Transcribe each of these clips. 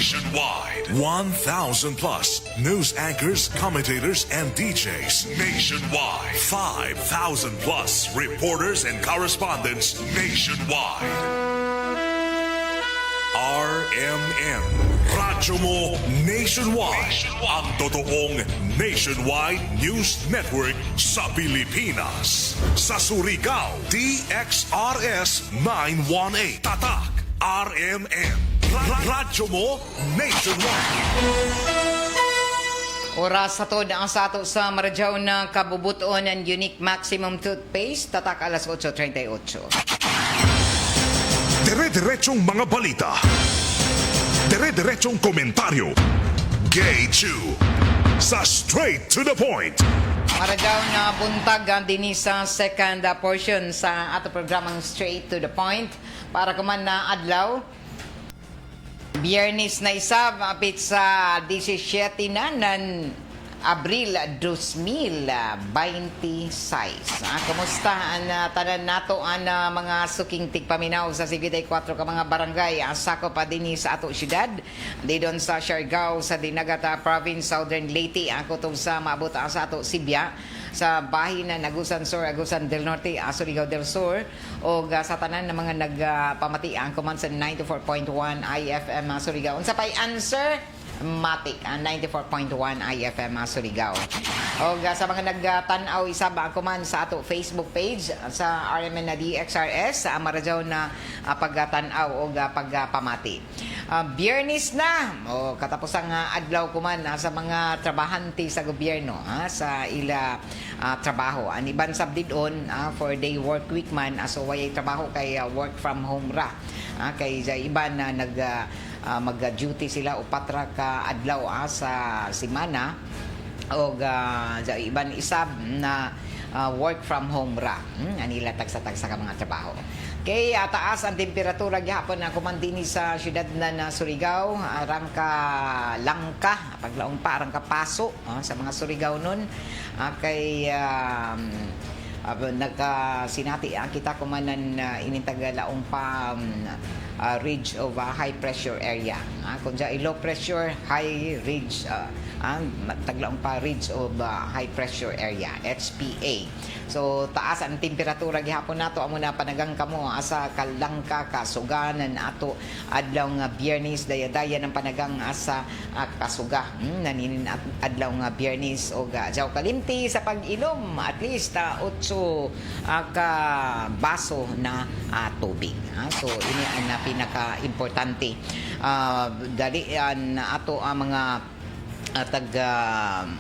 Nationwide. 1,000 plus news anchors, commentators, and DJs. Nationwide. 5,000 plus reporters and correspondents nationwide. RMN. Radyo mo nationwide. Ang totoong nationwide news network sa Pilipinas. Sa Surigao, DXRS 918. Tatak RMN. Radyo mo nationwide. Oras sa to ang sato sa Maradyaw na kabubuton and unique maximum toothpaste. Tatak alas 8:38. Dire-diretsong mga balita. Dire-diretsong komentaryo. Gay Chew. Sa straight to the point. Maradyaw na buntag din sa second portion sa ato programang Straight to the Point. Para kuman na adlaw. Biyernes na isab, apit sa 17 na ng Abril 2026. Kumusta ang tanan nato ang mga suking tigpaminaw sa 74 ka mga barangay sakop pa din sa ato syudad di doon sa Siargao sa Dinagata Province, Southern Leyte ang kutob sa maabot sa ato Sibya sa bahin na Agusan Sur, Agusan del Norte, Surigao del Sur o sa tanan ng mga nagpamati ang kuman sa 94.1 IFM Surigao. Unsa pay answer? Matic, 94.1 IFM Surigao. O sa mga nagtanaw isa ba ako man sa ato Facebook page sa RMN na DXRS sa Maradyaw na pagtanaw o pagpamati. Biyernes na o katapos ang adlaw ko man sa mga trabahante sa gobyerno sa ila trabaho. Ang iban sabdidon for day work week man so way trabaho kay work from home ra. Kay sa iban na mag-duty sila upat ra ka adlaw sa semana o sa iban isab na work from home ra. Anila tagsa-tagsa ka mga trabaho. Kay taas ang temperatura gihapon na kumandini sa syudad na Surigao, arang ka langka, paglaong pa arang ka paso sa mga Surigao nun. Kay nagkasinati kita kumanan inintagalaong pa ridge of high pressure area. Kung dyan low pressure, high ridge, taglaong pa ridge of high pressure area, HPA. So taas ang temperatura gihapon nato amo na panagang kamo asa kalangka kasuganan ato adlaw nga Biyernes daya-daya ng panagang asa kasuga naninin adlaw nga Biyernes o jaw kalimti sa pag-inom at least 8 ka baso na tubig. So ini ang pinaka-importante. Dali ato ang mga taga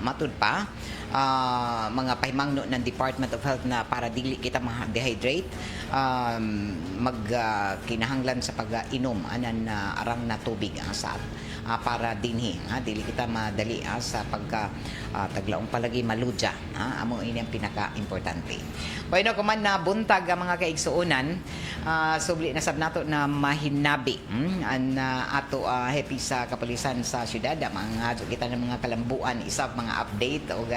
matud pa mga pahimangno ng Department of Health na para dili kita ma-dehydrate kinahanglan sa pag-inom anan arang na tubig sa para dinhi dili kita madali sa pagka taglaong palagi maludya amo ini ang pinaka-importante. Bueno kuman na buntag ang mga kaigsuonan subli na sab nato na mahinabi an ato happy sa kapulisan sa syudad mga kita ng mga kalambuan isab mga update o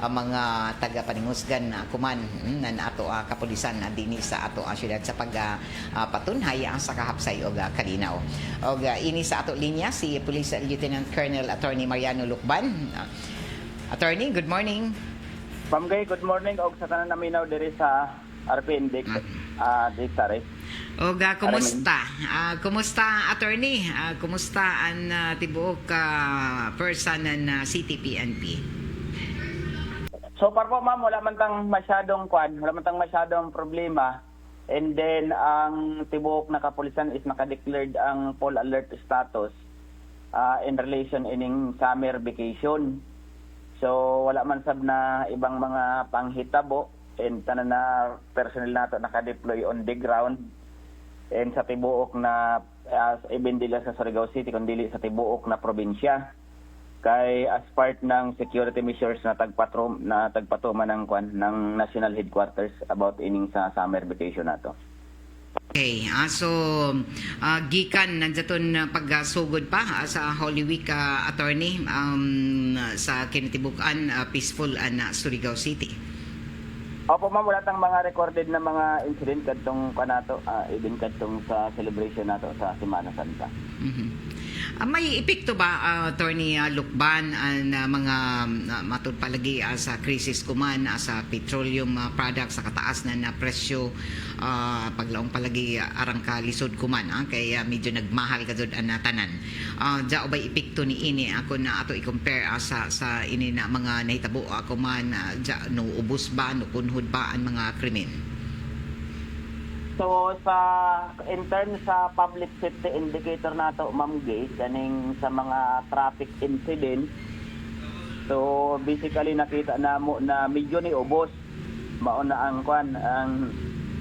mga taga-paningusgan kuman nan ato kapulisan dinhi sa ato syudad sa pagpatunhay sa kahapsay o kalinaw. O ini sa ato linya si Police Lieutenant Colonel Attorney Mariano Lucban. Attorney, good morning. Ma'am Gay, good morning. Og sa tanan naminaw diri sa RPN Dixare. Oga, kumusta? Kumusta, attorney? Kumusta ang tibuok person ng CTPNP? So far po ma'am, wala man tang masyadong problema. And then ang tibuok na kapulisan is naka-declared ang full alert status in relation ining summer vacation. So wala man sab na ibang mga panghitabo and tanan na personnel nato naka-deploy on the ground and sa tibuok na even dila sa Surigao City kundi sa tibuok na probinsya kay as part ng security measures na tagpatuman ng national headquarters about ining sa summer vacation nato. Okay, so gikan nagdaton pagsugod pa sa Holy Week attorney sa kinatibukan peaceful na Surigao City. Opo ma'am, wala tang mga recorded na mga incident kadtong kanato even kadtong sa celebration nato sa Semana Santa. Mm-hmm. May epekto ba, Attorney Lukban, ang mga matud palagi sa krisis kuman sa petroleum products sa kataas na presyo paglaong palagi arang ka lisod kuman kaya medyo nagmahal ka jud ang tanan. Dao ba epekto ni ini ako na ato i-compare sa ini na mga nahitabo ako man no ubos ba no kunhod ba ang mga krimen? So in terms sa public safety indicator nato, Ma'am Gay, kaning sa mga traffic incidents, so basically nakita namo na medyo ni ubos mao na ang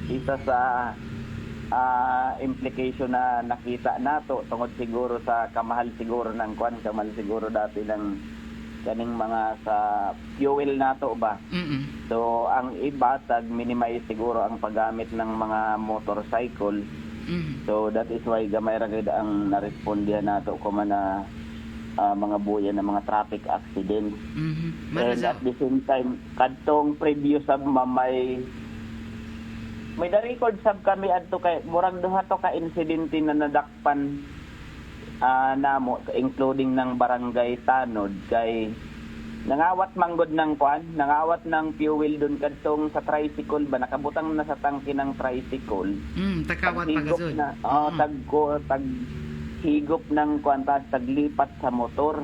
isa sa implication na nakita nato tungod siguro sa kamahal siguro kamahal siguro dati ng kaning mga sa fuel nato ba. So ang iba minimize siguro ang paggamit ng mga motorcycle. So that is why gamay ra gid ang narespondihan nato kuma na mga buya ng mga traffic accidents. And at the same time kadtong previous may record sab kami adto kay murag duha to ka insidente na nadakpan namo including ng barangay Tanod kay nangawat manggod ng nangawat ng fuel dun kadtong sa tricycle ba nakabutang na sa tangke ng tricycle. Takawat pagazod. Tag higop ng taglipat sa motor.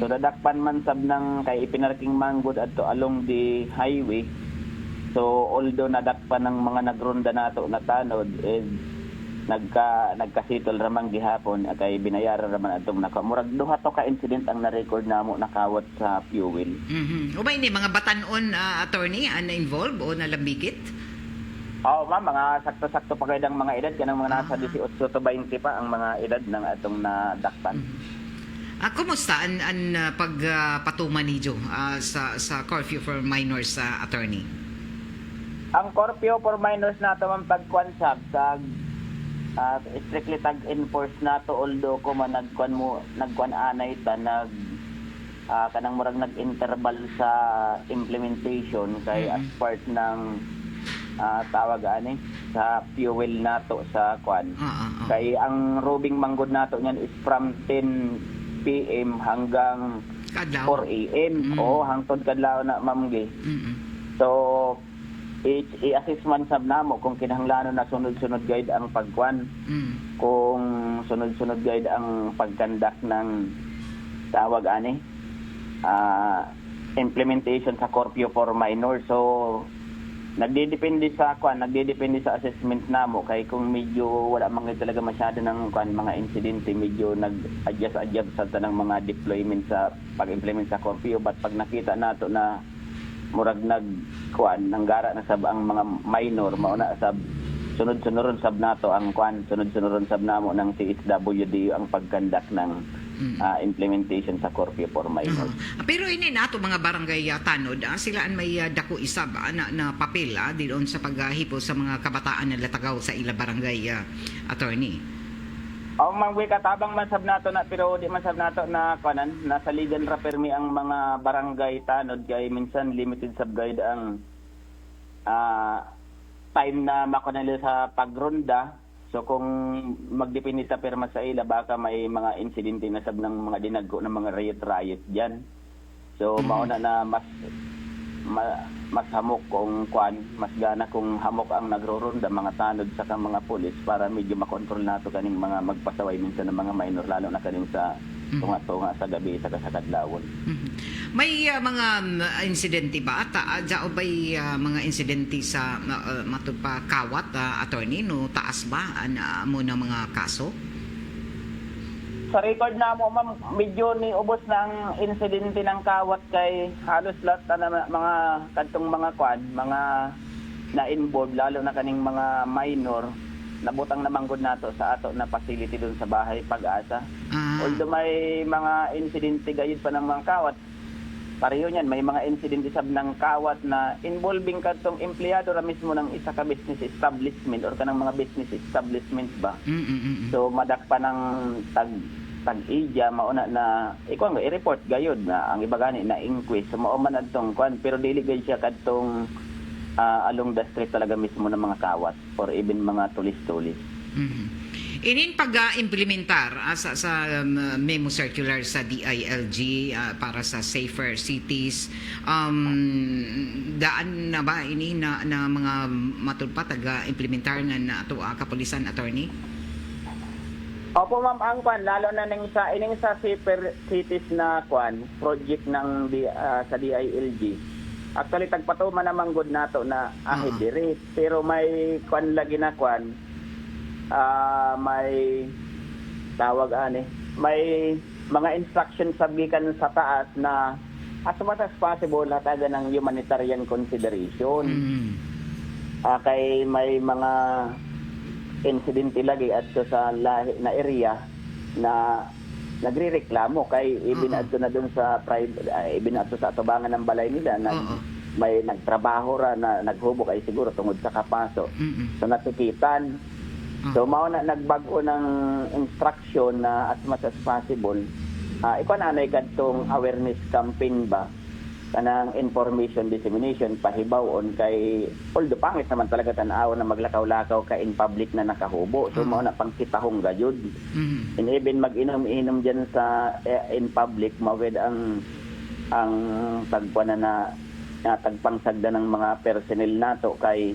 So dadakpan man sab ng kay ipinarking manggod adto along the highway. So although nadakpan ng mga nagronda nato na Tanod nagkasitol ramang gihapon kay binayaran raman atong nakamurag duha to ka incident ang na-record namo nakawat sa fuel. Ubay ni mga batanon attorney na involved o nalambikit? Ma'am, mga sakto-sakto pa gayud ang mga edad kanang mga nasa 18 to 20 pa ang mga edad ng atong nadakpan. Kumusta ang pagpatuman niyo sa curfew for minors attorney? Ang curfew for minors nato man pagkwansab sa strictly tag-enforce nato although ko man nagkuan anay ta kanang murag nag-interval sa implementation kay as part ng tawag sa fuel nato sa kay ang roving manggod nato niyan is from 10 PM hanggang 4 AM hangtod kadlaw na Ma'am Gay. So i-assess man sab namo kung kinahanglanon na sunod-sunod guide ang pagkuan. Kung sunod-sunod guide ang pagkandak ng tawag implementation sa curfew for minors. So nagdedepende sa assessment namo kay kung medyo wala man talaga masyado ng mga insidente medyo nag-adjust sa tanang mga deployment sa pag-implement sa curfew but pag nakita nato na murag nanggara na sab ang mga minor mauna sab sunod-sunuron sab nato ang sunod-sunuron sab namo ng CSWD ang pagkandak ng implementation sa curfew for minors. Pero ini nato mga barangay Tanod sila an may dako isab na papel diyon sa paghipo sa mga kabataan na latagaw sa ila barangay attorney. Mangwi katabang man sab nato na pero di man sab nato na nasa legal ra permi ang mga barangay Tanod kay minsan limited sub guide ang time na makonali sa pagronda. So kung magdepende ta perma sa ila baka may mga insidente na sab ng mga dinagko ng mga riot diyan. So mauna na mas hamok kung mas gana kung hamok ang nagroronda mga Tanod sa mga pulis para medyo makontrol nato kaning mga magpasaway minsan ng mga minor lalo na kaning sa tunga-tunga sa gabi sa kasakadlawon. May mga insidente ba dao ba'y mga insidente sa matud pa kawat attorney no taas ba mo ng mga kaso? Sa record na mo, ma'am, medyo ni ubos ng insidente ng kawat kay halos lahat na mga kadtong mga na-involved, lalo na kaning mga minor, nabutang na manggod nato sa ato na facility doon sa bahay Pag-asa. Although may mga insidente gayud pa ng mga kawat, pareho niyan, may mga insidente sab ng kawat na involving kadtong empleyado ra mismo ng isa ka business establishment or kanang mga business establishments ba. So madakpa ng tag-ija mauna na i-report gayud na ang iba gani na inquest so mao man adtong pero dili gayud siya kadtong along the street talaga mismo ng mga kawat or even mga tulis-tulis. Inin pag-implementar sa memo circular sa DILG para sa safer cities, daan na ba ini na mga matulpa taga-implementar na ato kapulisan, attorney? Opo ma'am, ang kwan lalo na ining sa safer cities na kwan project ng sa DILG. Actually tagpatuman namang good nato na ahid diri, pero may kwan lagi na kwan. May tawag may mga instructions sabikan sa taas na as much as possible hatagan ng humanitarian consideration. Kay may mga insidente lagi at sa lahi na area na nagrereklamo kay ibinadto na dun sa private ibinadto sa atubangan ng balay nila na may nagtrabaho ra na naghubok ay siguro tungod sa kapaso. So natikitan. So mao na nagbago ng instruction na as much as possible ikaw na anay kadtong awareness campaign ba kanang information dissemination pahibaw-on kay although pangit naman talaga tan-aw na maglakaw-lakaw ka in public na nakahubo. So mao na pangkitahong gayud. And even mag-inom-inom diyan sa in public mawid ang tagpuan na tagpangsagda ng mga personnel nato kay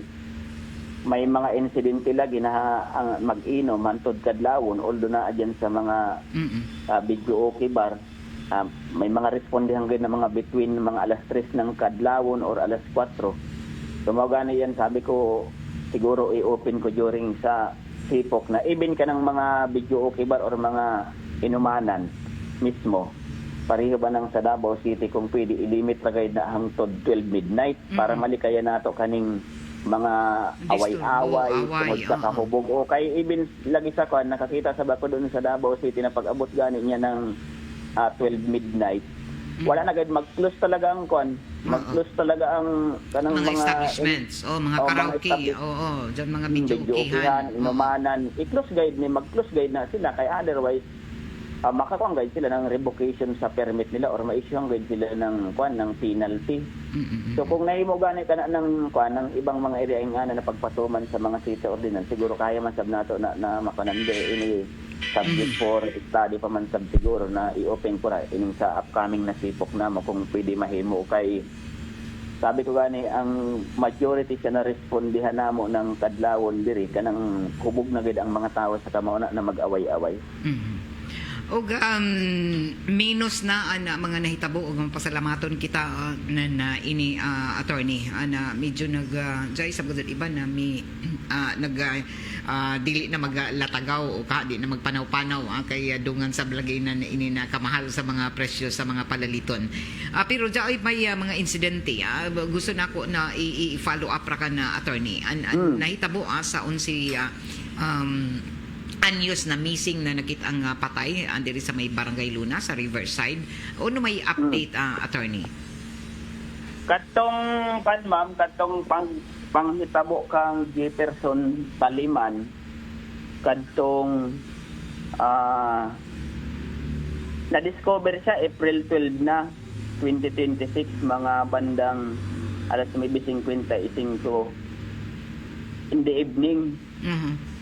may mga insidente lagi na mag-inom hantod kadlawon although na adyan sa mga video okay bar may mga responde hanggang na mga between mga alas 3 ng kadlawon or alas 4. So mao gani yan sabi ko siguro i-open ko during sa sipok na even ka ng mga video okay bar or mga inumanan mismo pareho ba ng sa Davao City kung pwede i-limit ra gayud na hangtod 12 midnight para malikayan nato kaning mga away-away tungod sa kahubog o kay even lagi sa kwan nakakita sa bako doon sa Davao City na pag-abot gani niya ng 12 midnight wala na gayud mag-close talaga ang kwan mag-close talaga ang kanang mga establishments mga karaoke diyan mga videokehan inumanan i-close gayud ni mag-close gayud na sila kay otherwise makakuha gayud sila ng revocation sa permit nila or ma-issue gayud sila ng kwan ng penalty. So kung nahimo gani kana ng kwan ng ibang mga area nga na pagpatuman sa mga city ordinance siguro kaya man sab nato na makanande ini subject for study pa man sab siguro na i-open ko ra ining sa upcoming na sipok na mo kung pwede mahimo kay sabi ko gani ang majority sa na respondihan namo ng kadlawon diri kanang hubog na gid ang mga tawo sa kamao na mag-away-away. Og minus na mga nahitabo og pasalamaton kita na ini attorney na medyo jay sa gud iba na dili na maglatagaw o di na magpanaw-panaw kay dungan sa blagay na ini na kamahal sa mga presyo sa mga palaliton. Pero jay may mga insidente gusto nako na i-follow up ra ka na attorney. Nahitabo sa unsi anyos na missing na nakita ang patay diri sa may Barangay Luna sa Riverside. Ano may update attorney? Katong ma'am, katong panghitabo kang Jefferson Taliman katong na-discover siya April 12 na 2026 mga bandang alas 9:55 in the evening.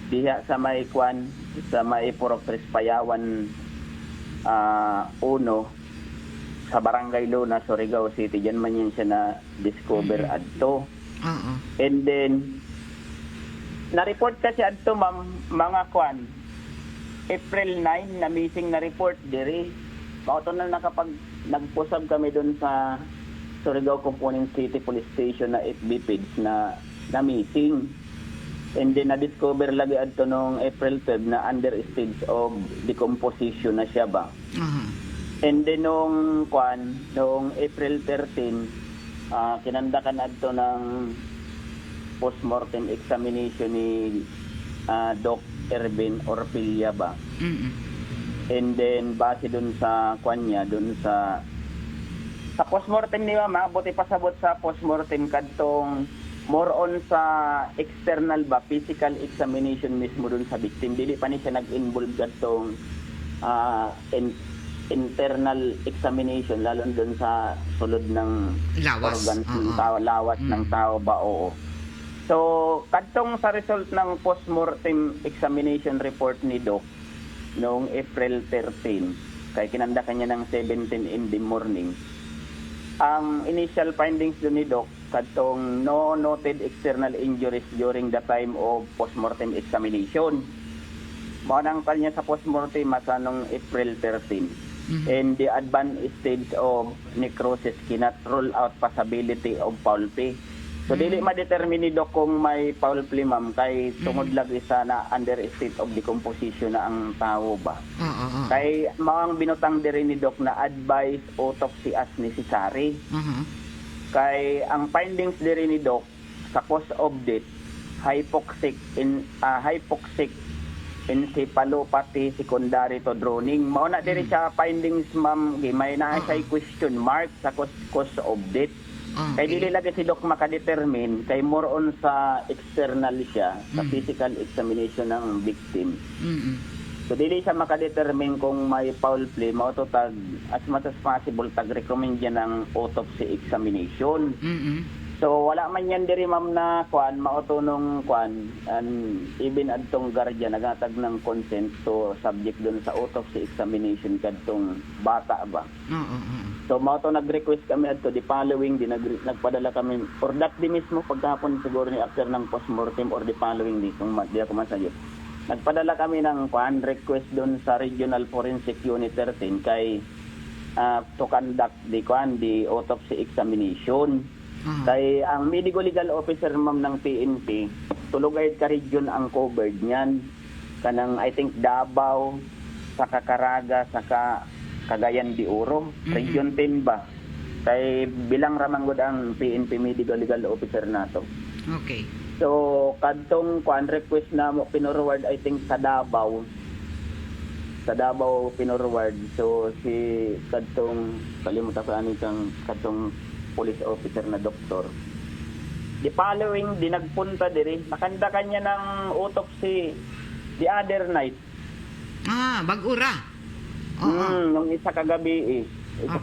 Diha sa may kwan sa may Purok Tres Payawan 1 sa Barangay Luna, Surigao City. Diyan man yun siya na discover adto. And then na-report kasi adto ma'am mga kwan April 9 na missing na report diri. Mauto na nakapag nagpusab kami doon sa Surigao Component City Police Station na FB page na missing. And then na-discover lagi adto nung April 12 na under stage of decomposition na siya ba. And then nung April 13 kinandakan adto ng postmortem examination ni Doc Ervin Orpilla ba. And then base dun sa niya dun sa postmortem ni mama buti pasabot sa postmortem kadtong more on sa external ba physical examination mismo dun sa victim dili pa ni siya nag-involve kadtong internal examination lalo dun sa sulod ng lawas organs ng tao lawas ng tao ba oo So, kadtong sa result ng post-mortem examination report ni Doc noong April 13, kay kinanda kanya ng 17 in the morning, ang initial findings doon ni Doc, kadtong no noted external injuries during the time of post-mortem examination. Mao nang kanya sa post-mortem sa noong April 13. In the advanced stage of necrosis, cannot rule out possibility of foul play. So, dili ma-determine ni Doc kung may foul play, ma'am, kay tungod lagi sa na under state of decomposition na ang tao ba. Kay maang binutang diri ni Doc na advise autopsy as necessary. Kay ang findings diri ni Doc sa cause of death, hypoxic encephalopathy secondary to drowning. Mao na diri sa findings, ma'am, may na siya question mark sa cause of death. Kay dili lagi si Doc makadetermine, kay more on sa external siya, sa physical examination ng victim. So dili siya makadetermine kung may foul play, mao to tag as much as possible tag recommend niya ng autopsy examination. So wala man yan diri, ma'am, na kuan mao to nung kuan, and even adtong guardian nagatag ng consent to subject dun sa autopsy examination kadtong bata ba. So mao to nag-request kami adto the following di nagpadala kami or that di mismo pagkapon siguro ni after ng postmortem or the following di kung di ako masayo. Nagpadala kami ng request doon sa Regional Forensic Unit 13 kay to conduct the autopsy examination. Kay ang medical legal officer, ma'am, ng PNP, tulugay ka region ang covered niyan. Kanang I think Davao, saka Caraga, saka Cagayan de Oro, Region 10 ba? Kay bilang ramanggod ang PNP medical legal officer nato. Okay. So, kadtong request na mo pinorward, I think sa Davao. Sa Davao pinorward. So, si kadtong, kalimutan ko ano kang kadtong police officer na doktor. The following, di nagpunta diri. Nakanda kanya ng autopsy the other night. Bag-ura. Nung isa kagabi isa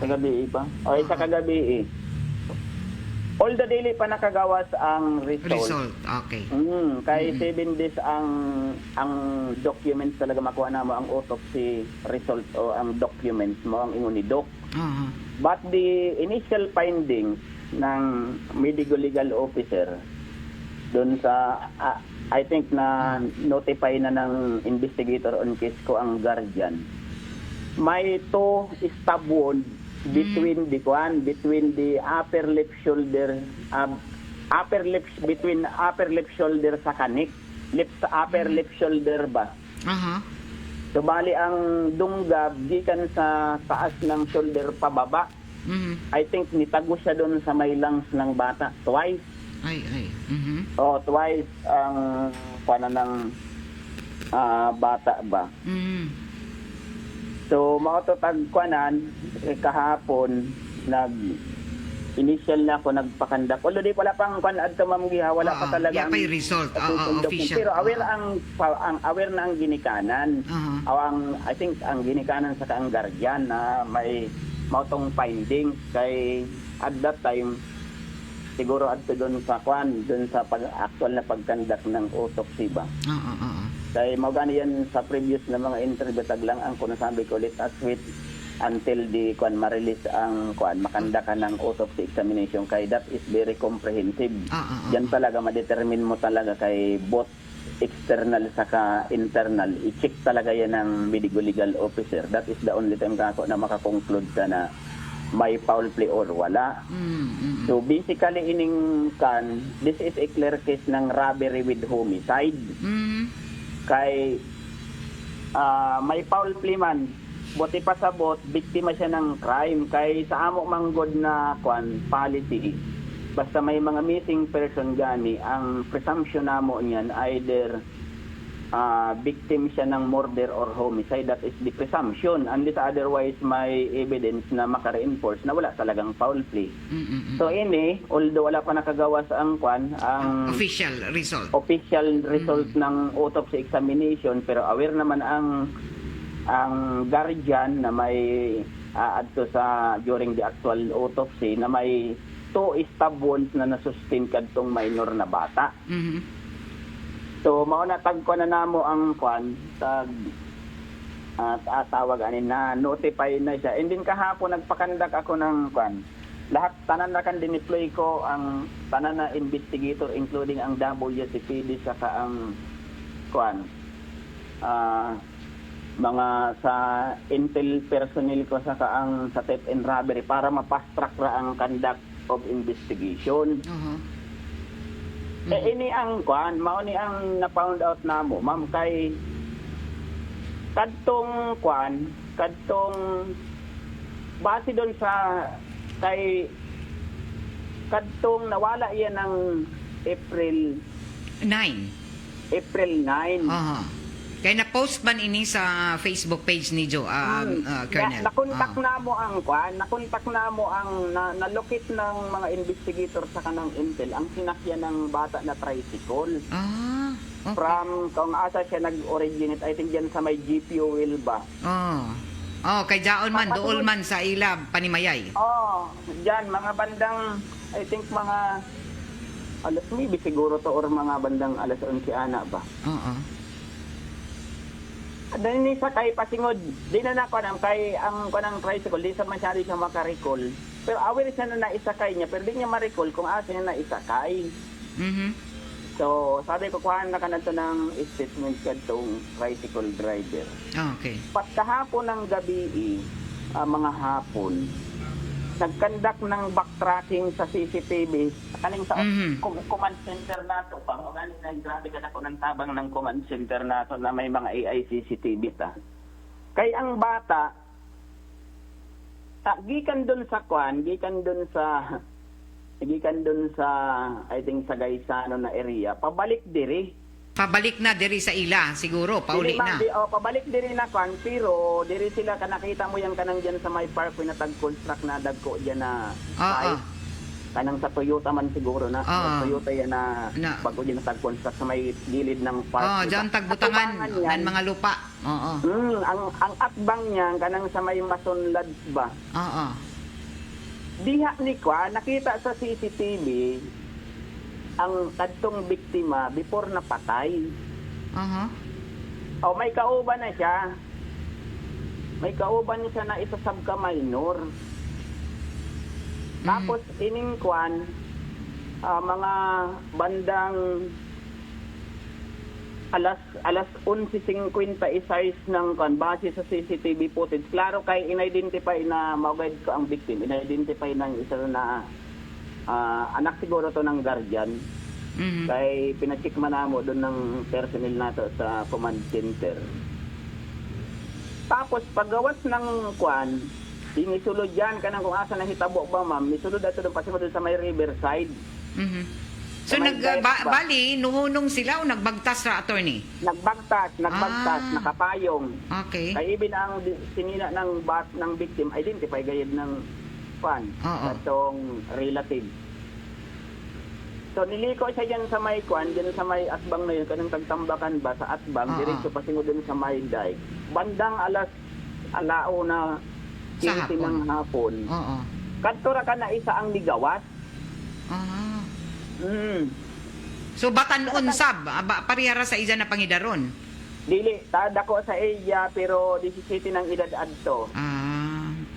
kagabi. Although daily pa nakagawas ang result. Okay. Kay 7 days ang documents talaga makuha na mo ang autopsy result o ang documents mo ang ingon ni Doc. But the initial findings ng medical legal officer doon sa I think na notify na ng investigator on case ko ang guardian. May 2 stab wound between the upper lip shoulder between upper lip shoulder sa kanik, upper lip shoulder ba. So bali ang dunggab gikan sa taas ng shoulder pababa. I think nitago siya doon sa may lungs ng bata twice. Twice ang pana ng bata ba. So mao to tagkuanan kahapon initial na ako nagpakandak. Although di wala pang kuan adto, ma'am, wala pa talaga ang result official. Pero aware aware na ang ginikanan. I think ang ginikanan sa kaang guardian na may mautong findings kay at that time siguro adto doon sa actual na pagkandak ng autopsy ba. Kaya mo gani yan sa previous na mga interview taglang ang kuno sabi ko let us wait until the ma-release ang makanda ka ng autopsy examination kay that is very comprehensive. Yan talaga ma-determine mo talaga kay both external saka internal. I-check talaga yan ng medical legal officer. That is the only time kako na makakonclude ka na may foul play or wala. So basically this is a clear case ng robbery with homicide. Kay may foul play man, buti pa sabot, biktima siya ng crime. Kay sa amo manggod na policy, basta may mga missing person gani, ang presumption namo niyan either victim siya ng murder or homicide. That is the presumption unless otherwise may evidence na maka-reinforce na wala talagang foul play. So although wala pa nakagawas ang ang official result ng autopsy examination, pero aware naman ang guardian na may adto sa during the actual autopsy na may 2 stab wounds na nasustain kadtong minor na bata. Mhm. So mao na tagko na namo ang kwan tag tawag ani na notify na siya. And then kahapon nagpakandak ako ng kwan. Lahat tanan na kan dineploy ko ang tanan na investigator including ang WCPD saka ang kwan. Mga sa intel personnel ko saka ang sa theft and robbery para ma-fast track ra ang conduct of investigation. Ini ang kwan, mao ni ang na-found out namo, ma'am, kay kadtong kwan, kadtong base doon sa kay kadtong nawala iyan ng April 9. 9. Kaya na-post man ini sa Facebook page ni Joe, Colonel. Nakontak na mo ang kwan, nakontak na mo ang nalokit ng mga investigator sa kanang intel ang sinakyan ng bata na tricycle. Okay. From kung asa siya nag-originate, I think diyan sa may GP Oil ba. Kay Jaon man, dool man sa Ilab, Panimayay. Diyan mga bandang I think mga alas 9 siguro to or mga bandang alas 11 ana ba. Dahil ni sa kay pasingod, di na nako nang kay ang kanang tricycle, di sa masyado siya makarecall. Pero aware siya na naisakay niya, pero di niya ma-recall kung asa niya naisakay. So, sabi ko, kuhaan na ka na ito ng statement kadtong tricycle driver. Okay. Pagkahapon ng gabi, mga hapon, nagkandak ng backtracking sa CCTV kaning sa command center nato pa mo ganin na grabe ka ako ng tabang ng command center nato na may mga AI CCTV ta kay ang bata gikan doon sa kwan gikan doon sa I think sa Gaisano na area pabalik na diri sa ila siguro pauli na pabalik diri na kwan pero diri sila ka nakita mo yang kanang diyan sa may park na tag-construct na dagko diyan na site kanang sa Toyota man siguro na Toyota yan na bago diyan na tag-construct sa may gilid ng park diyan tagbutangan ng mga lupa ang atbang niya kanang sa may Mason Lads ba diha ni kwa nakita sa CCTV ang kadtong biktima before napatay. May kauban na siya. May kauban siya na isa sab ka minor. Tapos ining kwan mga bandang alas 11:56 ng kwan base sa CCTV footage. Klaro kay in-identify na maugad ko ang victim. In-identify ng isa na anak siguro to ng guardian. Kay pinacheck man namo doon ng personnel nato sa command center. Tapos paggawas ng kwan, dinisulod yan kanang kung asa nahitabo ba ma'am, misulod ato doon pasimod sa may riverside. So bali nuhunong sila o nagbagtas ra attorney? Nagbagtas, nakapayong. Okay. Kay ibin ang sinina ng victim identify gayud ng kwan atong relative. So niliko siya dyan sa may kwan, dyan sa may asbang na yun, kanang tagtambakan ba sa asbang, diretso pa singo dun sa may dike. Bandang alao na 15 ng hapon. Kadto ra ka na isa ang ligawas. So batan-on sab, parihara sa isa na pangidaron. Dili, tada ko sa iya pero 17 ng edad adto.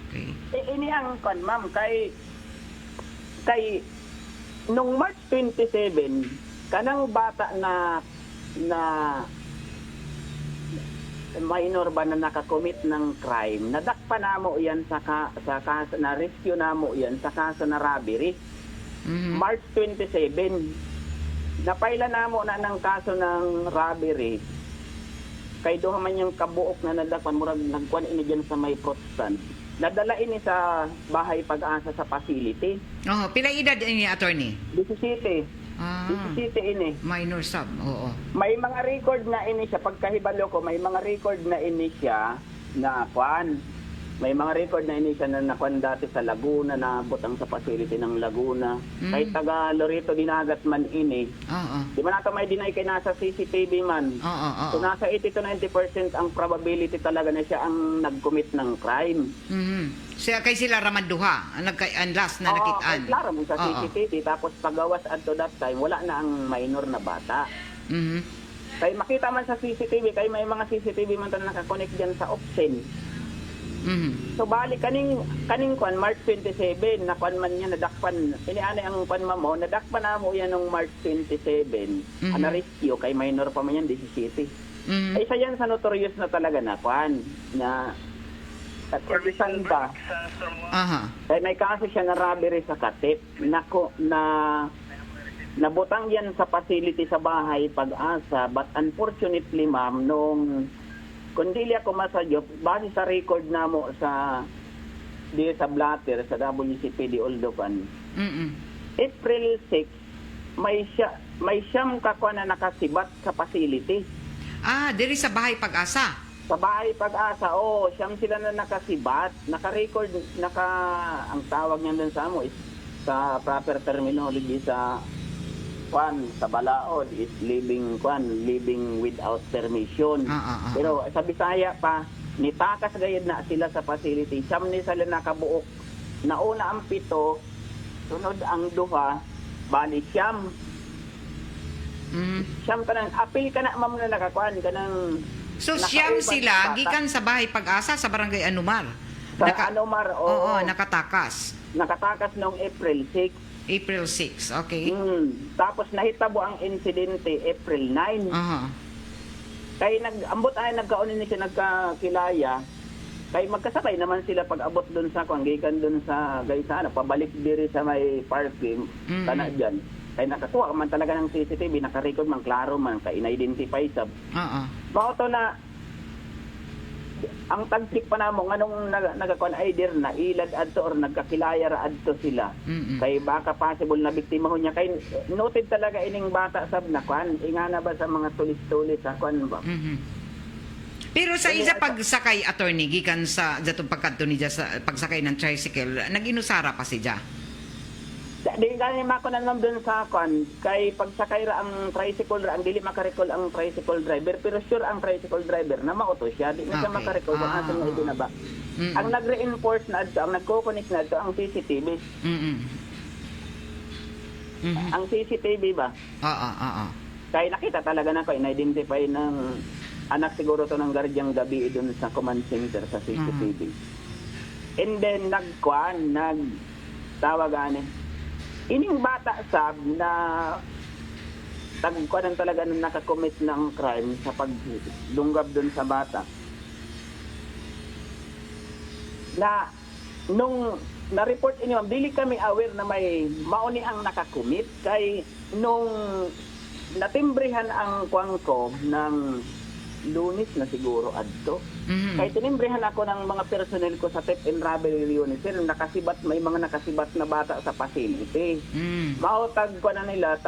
Okay. Ini ang kwan ma'am kay nung March 27 kanang bata na minor ba na nakakommit ng crime nadakpa namo iyan sa kaso na rescue namo iyan sa kaso na robbery. March 27 napaila namo na ng kaso ng robbery kay duha man yung kabuok na nadakpan murag nagkuan ini diyan sa may Protestant. Nadala ini sa bahay pag-asa sa facility. Pila edad ini attorney? 17. 17 ini. Minor sub, oo. May mga record na ini siya pagkahibalo ko, may mga record na ini siya na kwan May mga record na ini siya na nakuan dati sa Laguna, na butang sa facility ng Laguna. Kahit taga Loreto Dinagat man ini. Oo. Di ba nato may deny kay nasa CCTV man. Oo. So nasa 80 to 90% ang probability talaga na siya ang nag-commit ng crime. Siya kay sila ramanduha ang last na nakitaan. Klaro mo sa Oo. CCTV. Tapos pagawas at to that time, wala na ang minor na bata. Mhm. Kaya makita man sa CCTV, kaya may mga CCTV man na nakakonect dyan sa Opsen. Mhm. So bali kaning kwan March 27 na kwan man niya nadakpan. Iniani ang kwan mo nadakpan na mo yan ng March 27. Ana rescue kay minor pa man yan 17. Ay isa yan sa notorious na talaga na kwan na at saan ba? Aha. Kaya may kaso siya na robbery sa Katip na nabutang yan sa facility sa bahay Pag-asa, but unfortunately ma'am nung kundi ako masadyo, base sa record na mo sa blatter sa WCPD Oldocan, April 6, may siyam kakwa na nakasibat sa facility. Diri sa bahay Pag-asa. Sa bahay Pag-asa, siyam sila na nakasibat, naka-record, ang tawag niyan dun sa amo is sa proper terminology sa Balaod is living without permission. Pero sa Bisaya pa, nitakas gayud na sila sa facility. Siyam ni sila nakabuok. Nauna ang 7, sunod ang 2, bali siyam. Siyam ka nang, apil ka na ma'am na nakakuan ka nang. So siyam sila gikan sa bahay Pag-asa sa barangay Anumar. Sa Anumar, Oo, nakatakas. Nakatakas noong April 6. April 6, okay. Tapos nahitabo ang insidente April 9. Kay nag-ambot ay nagkaonin ni siya nagkakilaya. Kay magkasabay naman sila pag-abot doon sa gikan doon sa Gaysana, pabalik diri sa may parking kana diyan. Kay nakakuha man talaga ng CCTV, naka-record man klaro man kay ina-identify sab. Mao to na ang tagsik pa namo nganong nagakuan either na ilad adto or nagkakilaya ra adto sila. Kay baka possible na biktima ho niya kay noted talaga ining bata sab na kuan ingana ba sa mga tulis-tulis sa kuan ba. Pero sa isa pagsakay attorney gikan sa datong pagkadto ni sa pagsakay ng tricycle naginusara pa si Dia. Di gani mako na lang doon sa kuan kay pagsakay ra ang tricycle ra ang dili makarecall ang tricycle driver pero sure ang tricycle driver na mauto siya di na siya makarecall kung asa niya ito na ba. Ang nagre-enforce na adto ang nagko-connect na adto ang CCTV. Ang CCTV ba? Kay nakita talaga na ko na-identify ng anak siguro to ng guardian gabi doon sa command center sa CCTV. And then tawag ani ining bata sab na tagkuan talaga na nakakommit ng crime sa pagdunggab doon sa bata. Na nung na-report inyo, dili kami aware na may mauni ang nakakommit kay nung natimbrihan ang kwangko ng Lunes na siguro adto. Kaya tinimbrihan ako ng mga personnel ko sa theft and robbery unit. Sir, may mga nakasibat na bata sa facility. Mautag ko na nila,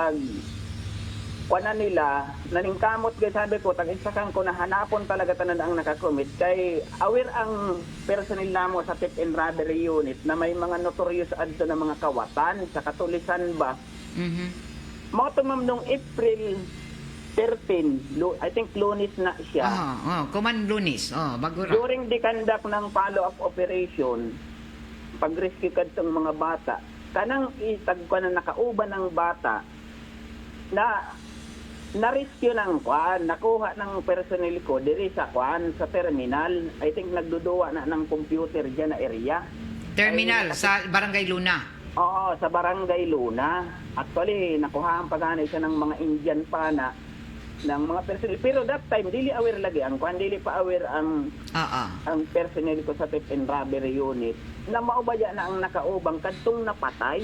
naningkamot kay sabi ko, tag-isakan ko na hanapon talaga tanan ang nakakomit. Kay aware ang personnel namo sa theft and robbery unit na may mga notorious adto na mga kawatan sa katulisan ba. Mao to ma'am nung April 13, I think Lunes na siya. Command Lunes. Bago ra. During the conduct ng follow-up operation, pag-rescue kadtong mga bata, kanang itag ko na nakauban ng bata na na-rescue ng kwan, nakuha ng personnel ko diri sa kwan, sa terminal. I think nagduduwa na ng computer dyan na area. Terminal, sa Barangay Luna. Oo, sa Barangay Luna. Actually, nakuhaan pa ganay siya ng mga Indian pa na ng mga personnel. Pero that time, dili aware lagi. Dili pa aware ang personnel ko sa theft and robbery unit na maubaya na ang nakaubang kadtong napatay.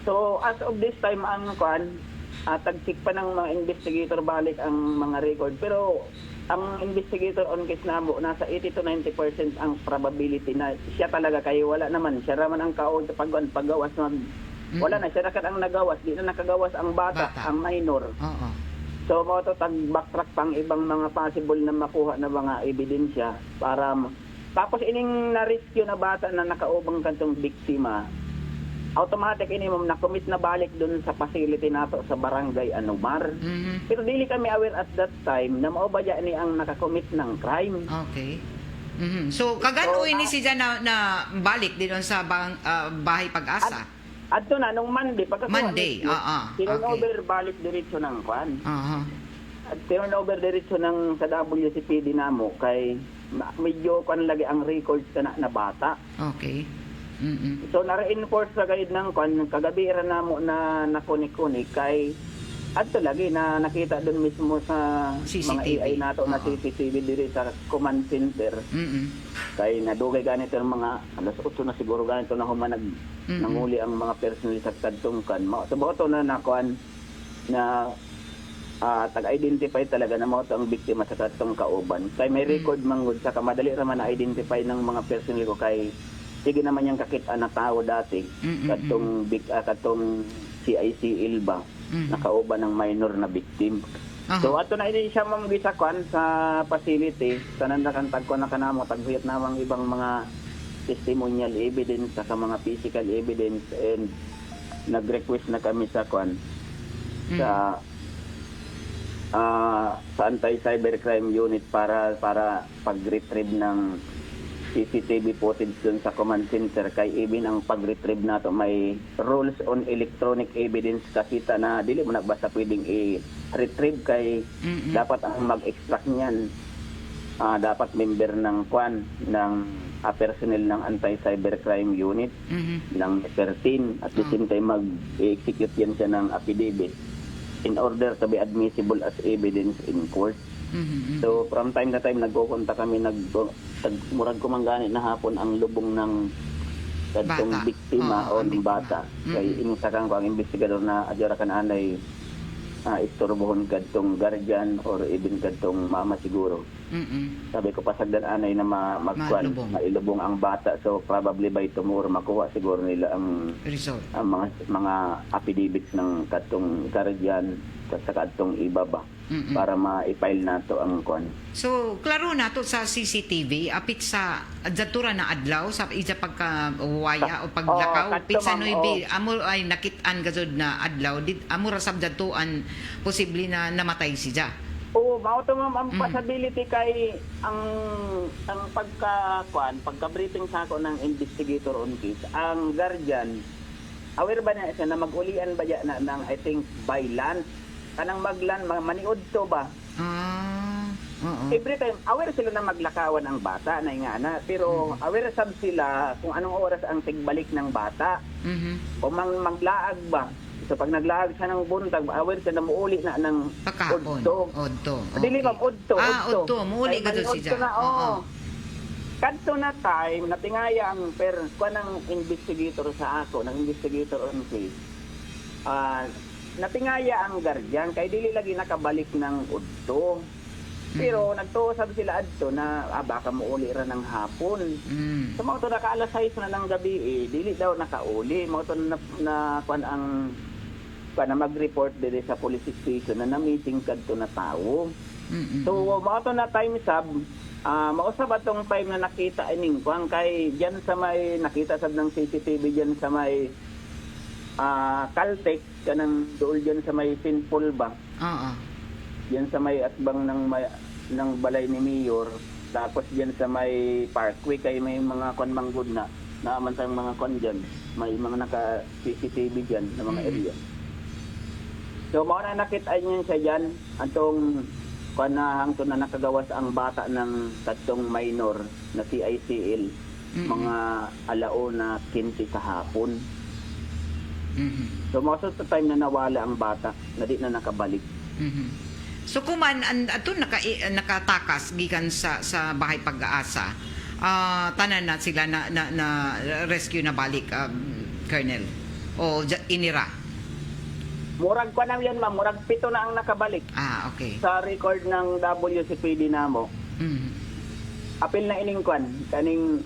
So, as of this time, ang tagsik pa ng mga investigator balik ang mga record. Pero, ang investigator on case namo, nasa 80 to 90% ang probability na siya talaga kayo wala naman. Siya raman ang kaon sa paggawas. Wala na, siya rakat ang nagawas. Di na nakagawas ang bata. Ang minor. So, backtrack pang ibang mga possible na makuha na mga ebidensya para Tapos ining na-rescue na bata na nakaubang kantong biktima, automatic ini mo na-commit na balik dun sa facility nato sa barangay Anumar. Pero dili kami aware at that time na mao ba ni ang nakakommit ng crime. Okay. So kaganoy ni siya na balik din sa bahay Pag-asa. Adto na nung Monday Monday. Turnover balik diretso ng kwan. At turnover diretso ng sa WCPD namo kay medyo kwan lagi ang records na bata. Okay. So na-reinforce sa guide ng kwan kagabi ra namo na nakuni-kuni kay adto lagi na nakita doon mismo sa CCTV. mga AI nato na CCTV diri sa command center. Kay nadugay ganito ng mga alas 8 na siguro ganito na humanag nanguli ang mga personnel sa kadtungkan. Sa boto na nakuan na tag-identify talaga na mao ang biktima sa katong kauban. Kay may record mangud sa kamadali ra man na-identify ng mga personnel ko kay sige naman yung kakit-an na tao dati katong CIC Ilba nakauban ng minor na victim. So ato na ini siya mang bisakwan sa facility tanan na kan tagko na kanamo taghuyat namang ibang mga testimonial evidence sa mga physical evidence and nag-request na kami sa kwan sa anti-cybercrime unit para pag-retrieve ng CCTV footage dun sa command center kay even ang pag-retrieve nato may rules on electronic evidence kasita na dili mo na basta pwedeng i-retrieve kay dapat ang mag-extract niyan dapat member ng kwan ng personnel ng anti-cybercrime unit ng 13 at the same time mag-execute yan siya ng affidavit in order to be admissible as evidence in court. So from time to time nagkukonta kami murag kumanggani na hapon ang lubong ng kadtong biktima o ng bata kay inisakan ko ang investigador na adjara kan anay istorbohon kadtong guardian or even kadtong mama siguro. Sabi ko pasagdan anay na mailubong ang bata, so probably by tomorrow makuha siguro nila ang result, ang mga affidavits ng kadtong guardian sa kadtong ibaba para ma-file nato ang kon. So klaro nato sa CCTV apit sa adjatura na adlaw sa ija pagkawaya o paglakaw pit sa noybi amo ay nakit-an gazod na adlaw did amo ra sabjatuan posible na namatay siya. Oo, mao to ma'am ang possibility kay ang pagka-briefing sa ako ng investigator on case, ang guardian aware ba na siya na mag-ulian ba na ng I think by land kanang maglan maniud to ba? Every time aware sila na maglakawan ang bata na ingana pero aware sab sila kung anong oras ang tigbalik ng bata. O maglaag ba? So pag naglaag siya ng buntag, aware siya na muuli na ng Odto. Dili ba Odto? Odto, muuli ka doon siya. Kadto na time natingaya ang kanang investigator sa ako, ng investigator on case. Natingaya ang guardian kay dili lagi nakabalik ng Odto. Pero nagtuusap sila adto na baka muuli ra ng hapon. So mao to naka alas 6 na ng gabi dili daw nakauli. Mao to na mag-report diri sa police station na na-meeting kadto na tawo. So mao to na time sab mausab atong time na nakita ining kuan kay diyan sa may nakita sab ng CCTV diyan sa may Caltech kanang dool diyan sa may Sinful ba. Diyan sa may atbang ng balay ni Mayor, tapos diyan sa may Parkway kay may mga manggod na naaman sa mga diyan, may mga naka CCTV diyan na mga area. So mao na nakita niyan siya diyan atong hangtod na nakagawas ang bata ng tatlong minor na CICL mga alauna 15 sa hapon. So most of the time na nawala ang bata na di na nakabalik. So kuman ato nakatakas gikan sa bahay Pag-asa. Tanan na sila na rescue na balik, Colonel. O inira. Murag pa na yan, ma'am. Murag 7 na ang nakabalik. Okay. Sa record ng WCPD namo. Apil na ining kwan kaning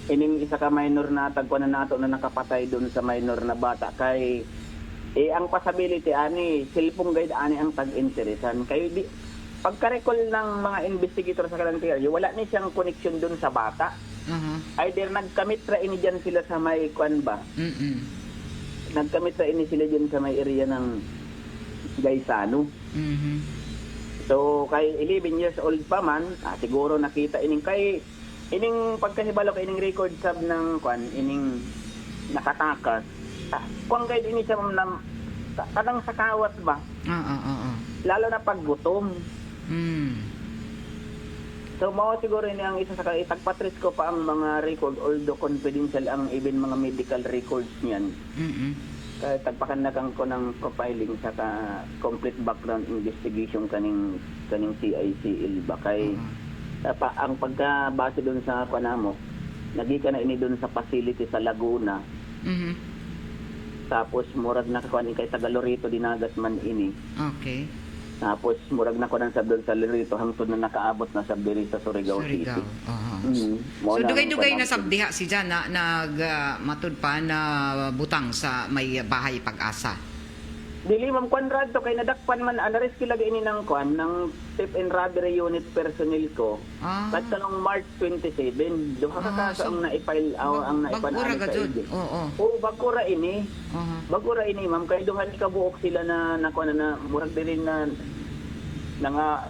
ining isa ka minor na tagkuan na nato na nakapatay doon sa minor na bata kay ang possibility ani cellphone guide ani ang tag-interesan kay pagka-recall ng mga investigator sa Kalantier, wala ni siyang connection dun sa bata. Either nagkamit ra ini dyan sila sa may kwan ba? Nagkamit ra ini sila dyan sa may area ng Gaisano. So kay 11 years old pa man, siguro nakita ining pagkahibalo kay ining record sab ng kwan, ining nakatakas. Kung guide ini siya kadang sakawat ba? Lalo na pag gutom. So mao siguro ini ang isa sa itagpatris ko pa ang mga record, although confidential ang even mga medical records niyan. Kaya tagpakandakan ko ng profiling sa complete background investigation kaning CICL ba kay ang pagkabase doon sa kanamo nagika na ini doon sa facility sa Laguna. Tapos murag na kuan kay taga Loreto dinagat man ini. Okay. Tapos murag na ko nang sa doon sa Loreto hangtod na nakaabot na sa diri sa Surigao City. So dugay-dugay na sabdiha si Jan na matud pa na butang sa may bahay Pag-asa. Dili ma'am kwan radto kay nadakpan man rescue lagi ini ng kwan ng Theft and Robbery Unit personnel ko. Kat kanong March 27 duha ka kaso ang naipile ang naipan sa ID. Oo, bagura ini. Bagura ini ma'am kay duha ni kabuok sila na kwan na murag diri na nga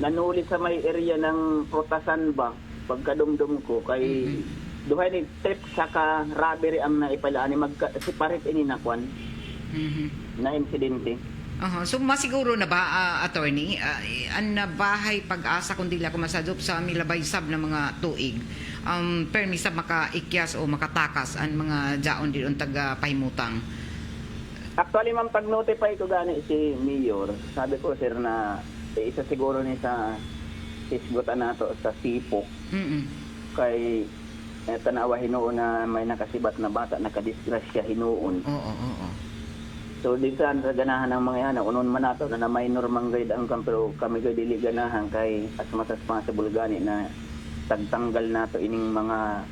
nanuli sa may area ng Protasan ba pagkadumdum ko kay duha ni theft saka robbery ang naipile ani separate ini na kwan. Na insidente. So masiguro na ba attorney ang bahay Pag-asa kung dili ako masadop sa milabay sab na mga tuig permisa makaikyas o makatakas ang mga jaon diyon taga pahimutang. Actually ma'am pag notify ko gani si Mayor sabi ko sir na isa siguro ni sa isgutan nato sa Sipok kay tanawa hinuon na may nakasibat na bata nakadisgrasya hinuon. So dito ang ganahan ng mga yan, unon man nato na minor man guide ang pero kami guide dili ganahan kay as much as possible gani na tagtanggal nato ining mga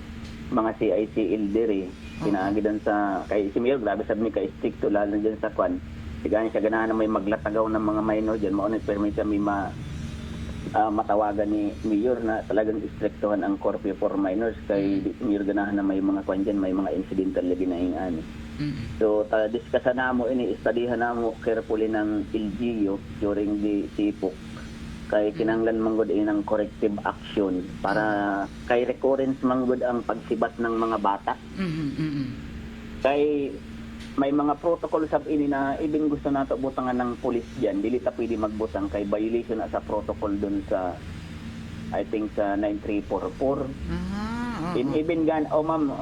CICL diri. Pinaagi dan sa kay si Mayor grabe sabi ni kay stick to lalo diyan sa kwan. Sigani siya ganahan na may maglatagaw ng mga minor diyan mao ni permit kami matawagan ni Mayor na talagang istriktuhan ang curfew for minors kay Mayor ganahan na may mga kwan diyan, may mga incidental lagi na ingani. So, diskusyon na mo studyhan na mo carefully ng LGU during the Sipok kay kinanglan manggod ng corrective action para kay recurrence manggod ang pagsibat ng mga bata. Kay may mga protocol sab ini na ibig gusto nato butangan ng pulis diyan dili ta pwede magbutang kay violation sa protocol dun sa I think sa 9344. Even gan ma'am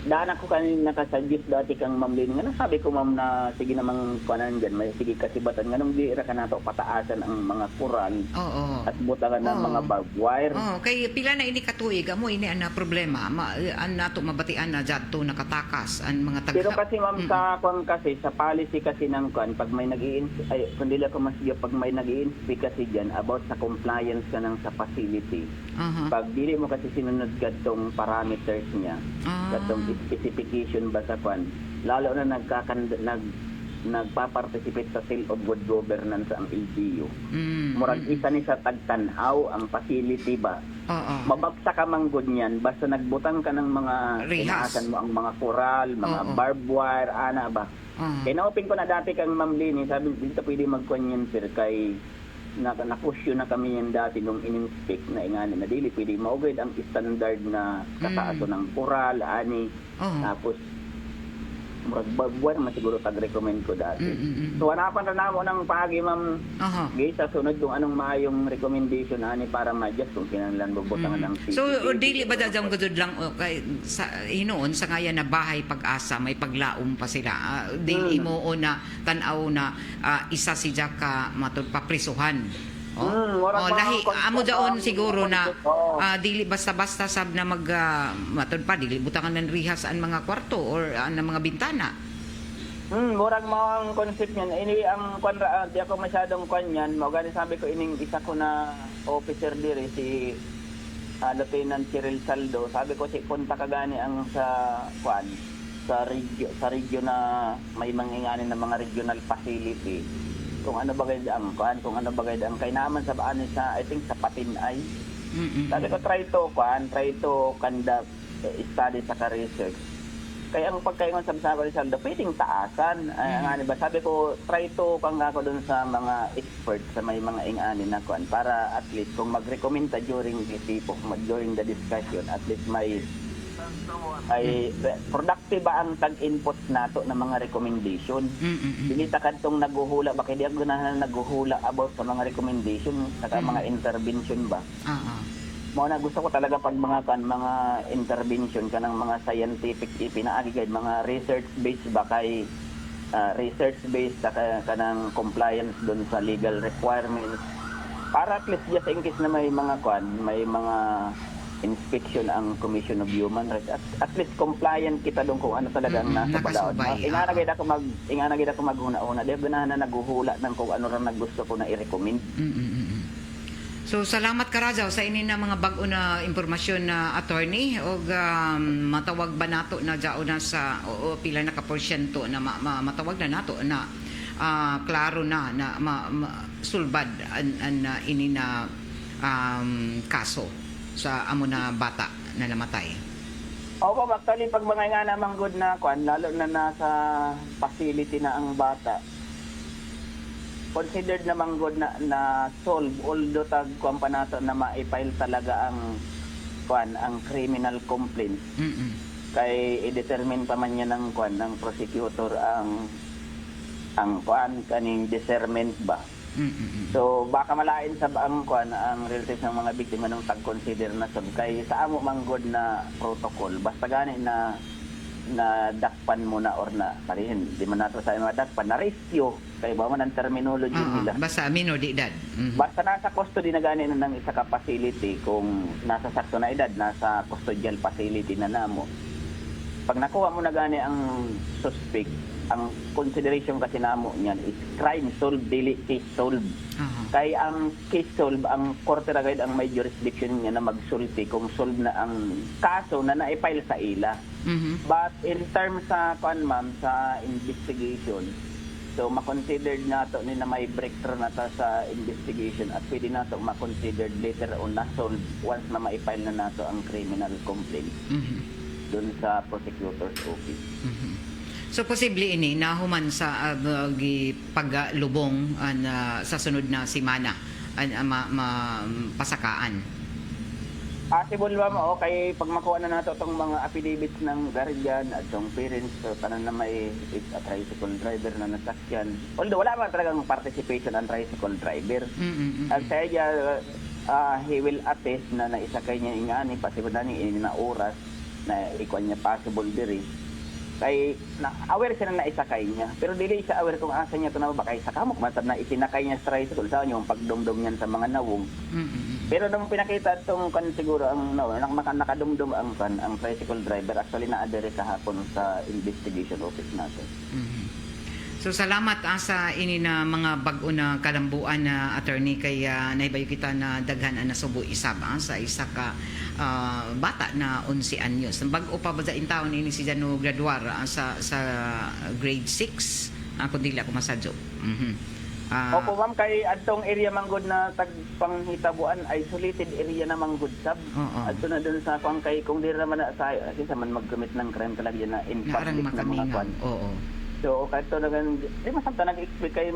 daan ako kanina nakasuggest dati kang Ma'am Lynn nga sabi ko ma'am na sige namang kanan diyan may sige kasibatan nganong di ra kanato pataasan ang mga kuran at butangan ng mga barbed wire. Kay pila na ini katuig amo ini ana problema an nato mabatian na jadto nakatakas ang mga taga. Pero kasi ma'am sa kwan kasi sa policy kasi ng kwan pag may kundi ko mas pag may nag-i-inspect kasi diyan about sa compliance ka ng sa facility. Pag dili mo kasi sinunod kadtong parameters niya kadtong specification ba sa kwan lalo na nagpa-participate sa seal of good governance ang LGU. Murag isa ni sa tagtanaw ang facility ba mabagsa ka manggod niyan basta nagbutang ka ng mga inaasan mo ang mga coral, mga barbed wire ana ba. Kaya na-open ko na dati kang Ma'am Lini sabi dito pwede magkwan yan sir kay na-push na kami yan dati nung in-inspect na ingani na dili pwede maugid ang standard na kataaso ng coral ani tapos murag buwan man siguro tag-recommend ko dati. So hanapan na namo ng paagi ma'am sa sunod kung anong maayong recommendation ani para ma-adjust kung kinahanglan bubutangan ng So dili ba dadam gud lang kay sa hinuon sa ngayan na bahay Pag-Asa may paglaom pa sila dili mo na tan-aw na isa si Jaka matud paprisuhan. Lahi amo daon siguro na dili basta-basta sab na matud pa dili butangan ng rihas ang mga kwarto or ang mga bintana. Murag mao ang concept niyan. Ini ang di ako masyadong kwan yan. Mao gani sabi ko ining isa ko na officer diri si Lieutenant Cyril Saldo. Sabi ko si punta ka gani ang sa kwan sa region na may mangingani na mga regional facility. kung ano bagay ang kuan, kung ano bagay ang kay naman sa baan sa I think sa Patinay. Sabi ko try to conduct study sa research. Kaya ang pagkaingon sa Rizal, pwedeng taasan. Nga ba? Sabi ko, try to kang ako dun sa mga experts sa may mga ingani na kuan para at least kung mag-recommend ta during the discussion, at least may ay productive ba ang tag-input nato ng mga recommendation. Dili ta kadtong naguhula ba kay di ako na naguhula about sa mga recommendation saka mga intervention ba. Mo na gusto ko talaga pag mga intervention kanang mga scientific ipinaagi kay mga research based ba kay research based saka kanang compliance dun sa legal requirements para at least just in case na may mga inspection ang Commission of Human Rights at least compliant kita doon kung ano talaga ang nasa balaod. Inganagid ako maghuna-una di ganahan na naguhula ng kung ano ra naggusto ko na i-recommend. So salamat ka Rajaw sa ini na mga bag-o na impormasyon na attorney og matawag ba nato na jao na sa pila na ka porsyento na matawag na nato na klaro na sulbad an ini na kaso sa amo na bata na namatay. Opo, actually pag mga nga namang good na kuan lalo na nasa facility na ang bata, considered namang good na solve although tag kuan pa nato na ma-file talaga ang kuan ang criminal complaint. Kay i-determine pa man niya ng kuan ng prosecutor ang kuan kaning discernment ba. So baka malain sa ang kuan ang relatives ng mga biktima nung tag-consider na sub kay sa amo man good na protocol basta gani na dakpan mo na or na parihin di man nato sa mga dakpan na rescue kay ba man ang terminology nila basta minor de edad basta nasa custody na gani na ng isa ka facility kung nasa sakto na edad nasa custodial facility na namo pag nakuha mo na gani ang suspect ang consideration kasi namo niyan is crime solved dili case solved kay ang case solved ang korte ra gayud ang may jurisdiction niya na magsulti kung solved na ang kaso na na-file sa ila. But in terms sa ma'am sa investigation, so ma-considered nato ni na may breakthrough na ta sa investigation at pwede nato ma-considered later on na solved once na ma-file na nato ang criminal complaint dun sa prosecutor's office. So posible ini nahuman sa paglubong sa sunod na semana pasakaan. Possible ba mo kay pag makuha na nato tong mga affidavits ng guardian at tong parents so tanan na may a tricycle driver na nasakyan. Although wala man talagang participation ang tricycle driver. Ang saya he will attest na naisakay niya ingani possible na ni na oras na ikuan niya possible diri. Kay aware siya na naisakay niya pero dili siya aware kung asa niya to na ba kay sakamok matad na isinakay niya sa tricycle sa yung pagdumdum niyan sa mga nawong. Pero nung pinakita tong kan siguro ang nakadumdum ang tricycle driver actually na adere kahapon sa investigation office natin. So salamat sa ini na mga bag-o na kalambuan na attorney kay naibayo kita na daghan na subo isab sa isa ka bata na 11 anyos. Bag-o pa ba sa intawon ini si Jano graduar sa grade 6 ako dili ako masadyo. Opo ma'am kay adtong area manggod na tagpanghitabuan isolated area na manggod sab. Adto na dun sa kuan kay kung di ra man sa kasi man mag-commit ng crime talaga na in public na mga kuan. So kahit nagan di masabta nag-expect kay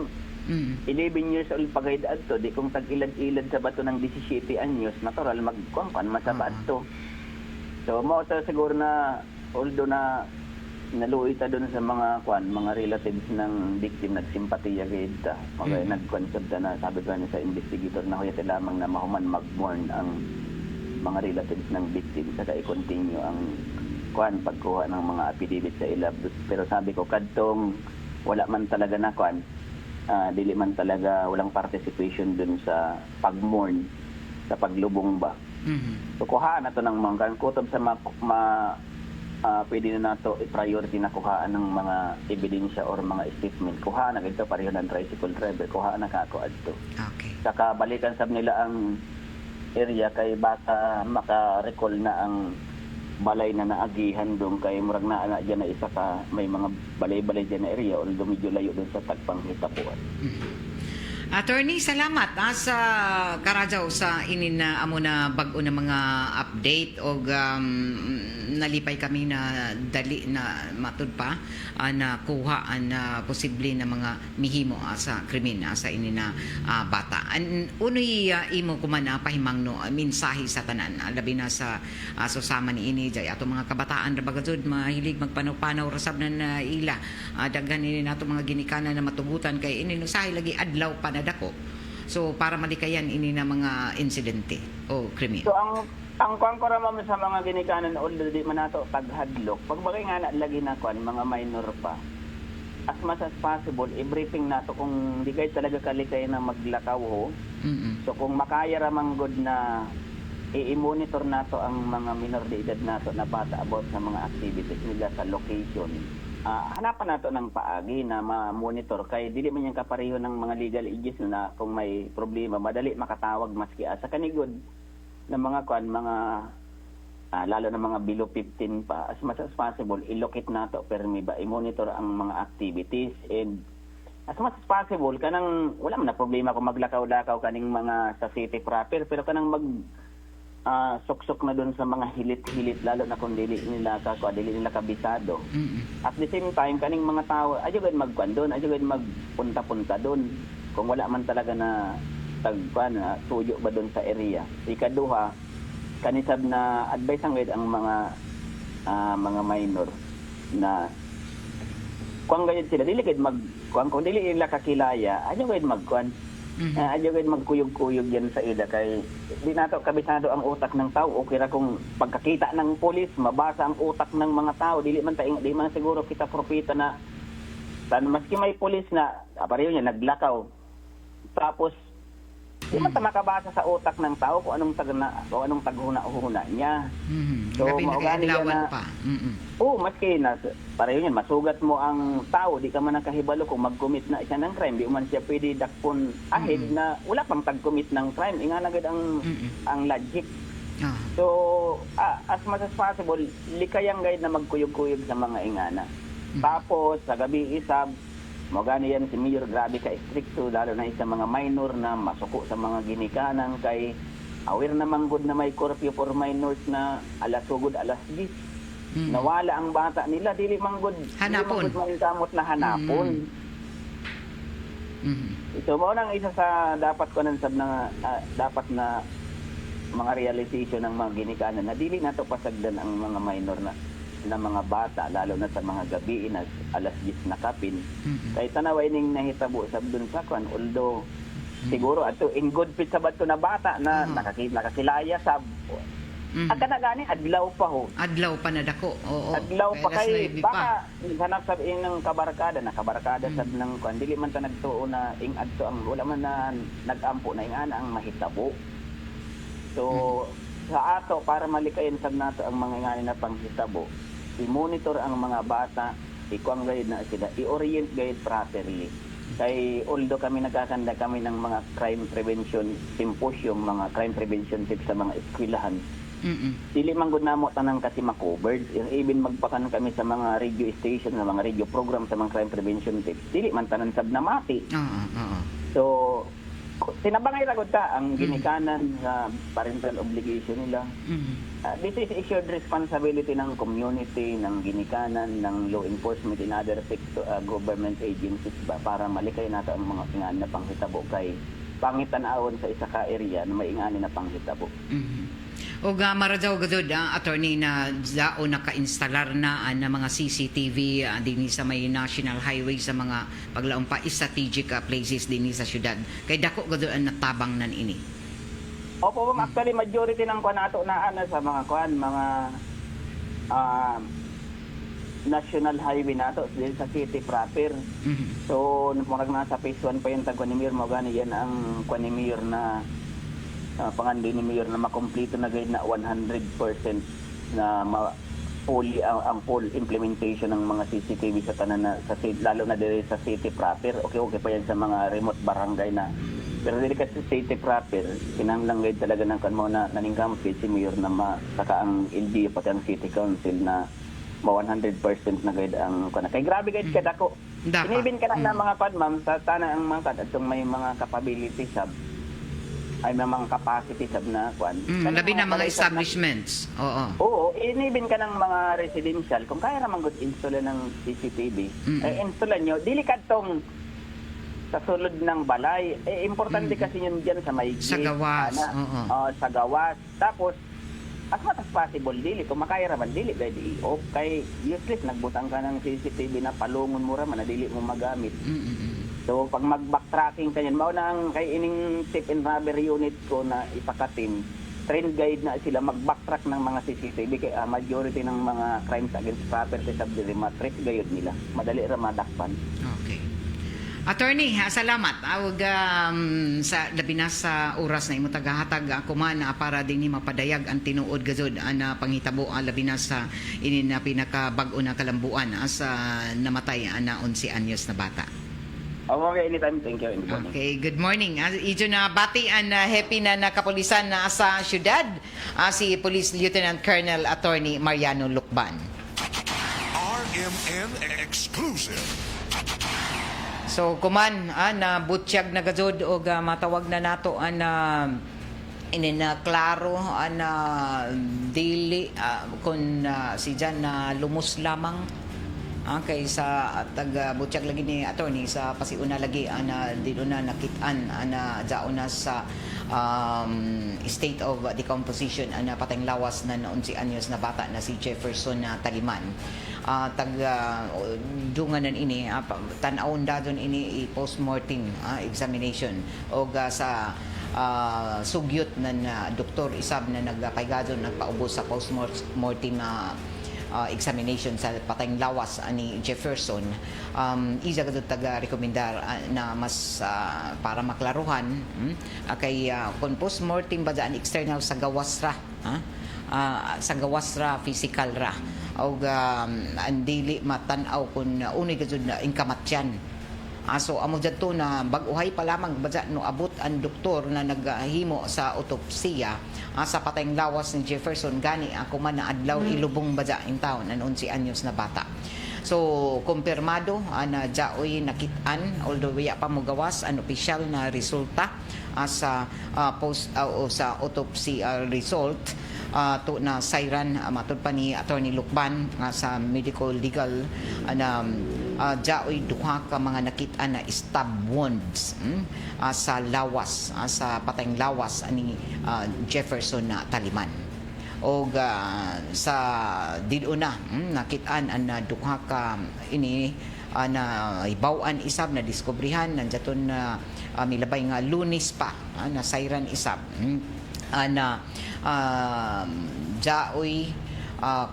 11 years old pagayad adto di kung tag-ilad-ilad sa bato ng 17 anyos natural magkuan masaba adto. So mo ta siguro na although na naluoy ta doon sa mga mga relatives ng victim nagsimpatiya gayud ta mga nag-concept na sabi ko na sa investigator na hoyate lamang na mahuman mag-mourn ang mga relatives ng victim saka i-continue ang pagkuha ng mga affidavit sa ila pero sabi ko kadtong wala man talaga na dili man talaga walang participation dun sa pag-mourn sa paglubong ba. So kuhaan na to ng mga kutob sa pwede na nato i-priority na kuhaan ng mga ebidensya or mga statement. Kuhaan na ito pareho ng tricycle driver. Kuhaan na kako adto. Okay. Saka balikan sab nila ang area kay baka maka-recall na ang balay na naagihan doon kay murag na ana diyan na isa ka may mga balay-balay diyan na area although medyo layo doon sa tagpanghitapuan. Attorney, salamat sa Karadyaw sa inin na amo na bag-o na mga update o nalipay kami na dali na matud pa na kuha na posible na mga mihimo sa krimen sa inin na bata. Unoy imo kumana pahimang no mensahe sa tanan labi na sa susama ni ini jay ato mga kabataan ra bagajud mahilig magpanaw-panaw rasab na ila daghan ini nato mga ginikanan na matugutan kay ini no sahi lagi adlaw pa na dako. So para malikayan ini na mga insidente o krimen. So ang kuan ko ramam sa mga ginikanan already man nato taghadlok. Pag bagay nga na lagi na kuan mga minor pa. As much as possible, i-briefing nato kung di kayo talaga kalikay na maglakaw ho. So kung makaya ramang good na i-monitor nato ang mga minor de edad nato na bata about sa mga activities nila sa location. Hanapan nato ng paagi na ma-monitor kay dili man yung kapareho ng mga legal ages na kung may problema madali makatawag maski sa kanigod ng mga kuan mga lalo na mga below 15 pa as much as possible i-locate nato permi ba i-monitor ang mga activities and as much as possible kanang wala man na problema kung maglakaw-lakaw kaning mga sa city proper pero kanang mag suksok na doon sa mga hilit-hilit lalo na kung dili nila kabisado. At the same time kaning mga tao adyo gid magkuan doon, adyo gid magpunta-punta doon kung wala man talaga na tagkuan tuyo ba doon sa area. Ikaduha kanisab na advice ang gid ang mga minor na kung gayud sila dili gid kung dili nila kakilaya adyo gid magkuan. Adyo gid magkuyog-kuyog yan sa ila kay di nato kabisado ang utak ng tao okay ra kung pagkakita ng pulis mabasa ang utak ng mga tao di man siguro kita propita na maski may pulis na pareho niya naglakaw tapos di man ta makabasa sa utak ng tao kung anong taghuna-huna niya. So maugani na pa. Maski na pareho niyan masugat mo ang tao di ka man nakahibalo kung mag-commit na siya ng crime di man siya pwede dakpon ahead na wala pang tag-commit ng crime inga na gid ang logic. So as much as possible likayang guide na magkuyog-kuyog sa mga ingana. Tapos sa gabi isab mo gani yan si Mayor grabe ka stricto lalo na sa mga minor na masuko sa mga ginikanan kay aware naman good na may curfew for minors na alas 10 alas 10 nawala ang bata nila dili man good hanapon kamot na hanapon. So mo nang isa sa dapat ko nan sab na dapat na mga realization ng mga ginikanan na dili nato pasagdan ang mga minor na mga bata lalo na sa mga gabi na alas 10 na kapin kay tanaway ning nahitabo sab dun sa kwan although siguro ato in good fit sa bato na bata na nakakilaya sab at kana gani adlaw pa ho adlaw pa na dako adlaw pa kay baka hanap sab ng kabarkada sab ng kwan dili man ta nagtuo na ing adto ang wala man na nagampo na ingana ang mahitabo so sa ato para malikayan sab nato ang mga ingani na panghitabo i-monitor ang mga bata, ikuang gayud na sila, i-orient gayud properly. Kay although kami nagkakanda kami ng mga crime prevention symposium, mga crime prevention tips sa mga eskwelahan, dili man gud namo tanang kasi ma-covered. Even magpakan kami sa mga radio station, sa mga radio program sa mga crime prevention tips, dili man tanan sab na mati. So, tinabangay ra gud ta ang ginikanan sa parental obligation nila. This is assured responsibility ng community, ng ginikanan, ng law enforcement and other government agencies para malikay nato ang mga ingani na panghitabo kay pangitan-awon sa isa ka area na may ingani na panghitabo. O maradyaw gadod attorney na dao naka-instalar na mga CCTV dinhi sa may national highway sa mga paglaom pa strategic places dinhi sa syudad kay dako gadod ang natabang nan ini. Opo, actually majority ng kuan nato na sa mga kuan mga national highway nato din sa city proper. So murag nasa phase 1 pa yung tagkuan ni Mayor mo gani yan ang kuan ni Mayor na pangandi ni Mayor na makompleto na gayud na 100% na fully ang full implementation ng mga CCTV sa tanan na sa lalo na dire sa city proper. Okay pa yan sa mga remote barangay na pero dili kasi city proper kinahanglan gayud talaga ng kanmo na naningkampi si Mayor na saka ang LGU pati ang City Council na 100% na gayud ang kana kay grabe gayud kadako Dapat. Inibin ka na mga kwan, ma'am, sa tanang ang mga kwan, atong may mga capability sab, ay may mga capacity sab na kwan. Labi na mga balay sab na- establishments. Oo. Oo, inibin ka ng mga residential. Kung kaya naman good install ng CCTV, install nyo. Dili ka tong sa sulod ng balay. Importante kasi yun dyan sa may Sa gate, gawas, oo. sa gawas. Tapos, as much as possible, dili. Kung makaya raman, dili. Dili. O kay useless, nagbutang ka ng CCTV na palungon mo raman, na dili mo magamit. So, pag mag-backtracking ka yan, mauna ang kay ining tip and rubber unit ko na ipakatim, trend guide na sila mag-backtrack ng mga CCTV kay majority ng mga crimes against property subdivision, trace gayud nila. Madali ra madakpan. Okay. Attorney, salamat. Awag sa labi na sa oras na imo tagahatag ako man para din ni mapadayag ang tinuod gazud na panghitabo labi na sa ini na pinakabag-o na kalambuan sa namatay na 11 anyos na bata. Okay, anytime. Thank you. Okay, good morning. Ijo na bati ang happy na nakapulisan na sa syudad si Police Lieutenant Colonel Attorney Mariano Lucban. RMN exclusive. So kuman na butsyag na gazod o matawag na nato klaro na dili kung si Jan na lumos lamang kay sa taga butsyag lagi ni attorney sa pasiuna lagi na dito na nakitaan na dao na sa state of decomposition na patayng lawas na 11 anyos na bata na si Jefferson na Taliman. Dunganan ini tan-awon dadon ini post-mortem examination o sa sugyot na doktor isab na nagpaygadon nagpaubos sa post-mortem examination sa patayng lawas ni Jefferson. Isa ka taga rekomendar na mas para maklaruhan kay kung post-mortem ba dyan external sa gawas ra sa gawas ra physical ra o andili matanaw kung unay gazud na inkamatyan. So amo dito na bag-uhay pa lamang badya no abot ang doktor na naghimo sa autopsiya sa patayng lawas ni Jefferson gani ako man na adlaw ilubong badya in town ang 11 anyos na bata. So kumpirmado na jaoy nakitaan although waya pa mo gawas ang opisyal na resulta sa sa autopsy result to na sayran matud pa ni Attorney Lucban sa medical legal na jaoy duha ka mga nakitaan na stab wounds sa lawas sa patayng lawas ani Jefferson na Taliman o sa diduna nakitaan na duha ka ini na ibawan isab na diskubrihan nandiyaton na milabay nga Lunes pa na sayran isab na jaoy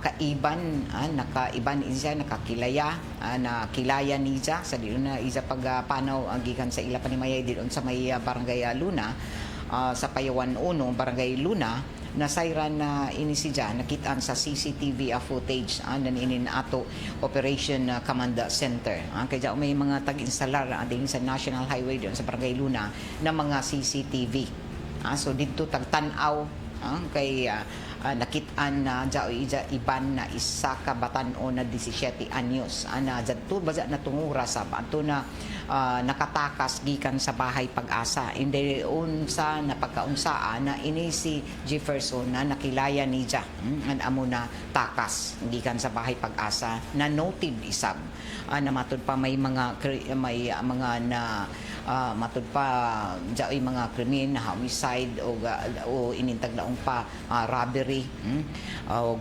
kaiban nakaiban isa nakakilaya nakilaya niya sa diyon na isa pagpanaw gikan sa ila panimayay diyon sa may barangay Luna sa Payawan 1 barangay Luna na sayran na inisija nakitaan sa CCTV footage naninin ato Operation Command Center kaya may mga tag-instalar din sa National Highway diyon sa barangay Luna na mga CCTV so dito tagtanaw kay nakitaan na jaoy iban na isa ka batan-o na 17 anyos ana jadto baza na tungura sa ato na nakatakas gikan sa bahay Pag-asa indi unsa na pagkaunsaa na ini si Jefferson na nakilaya niya an amo na takas gikan sa bahay Pag-asa na noted isab na matud pa may mga na matud pa jaoy mga krimen na homicide o inintag naong pa robbery o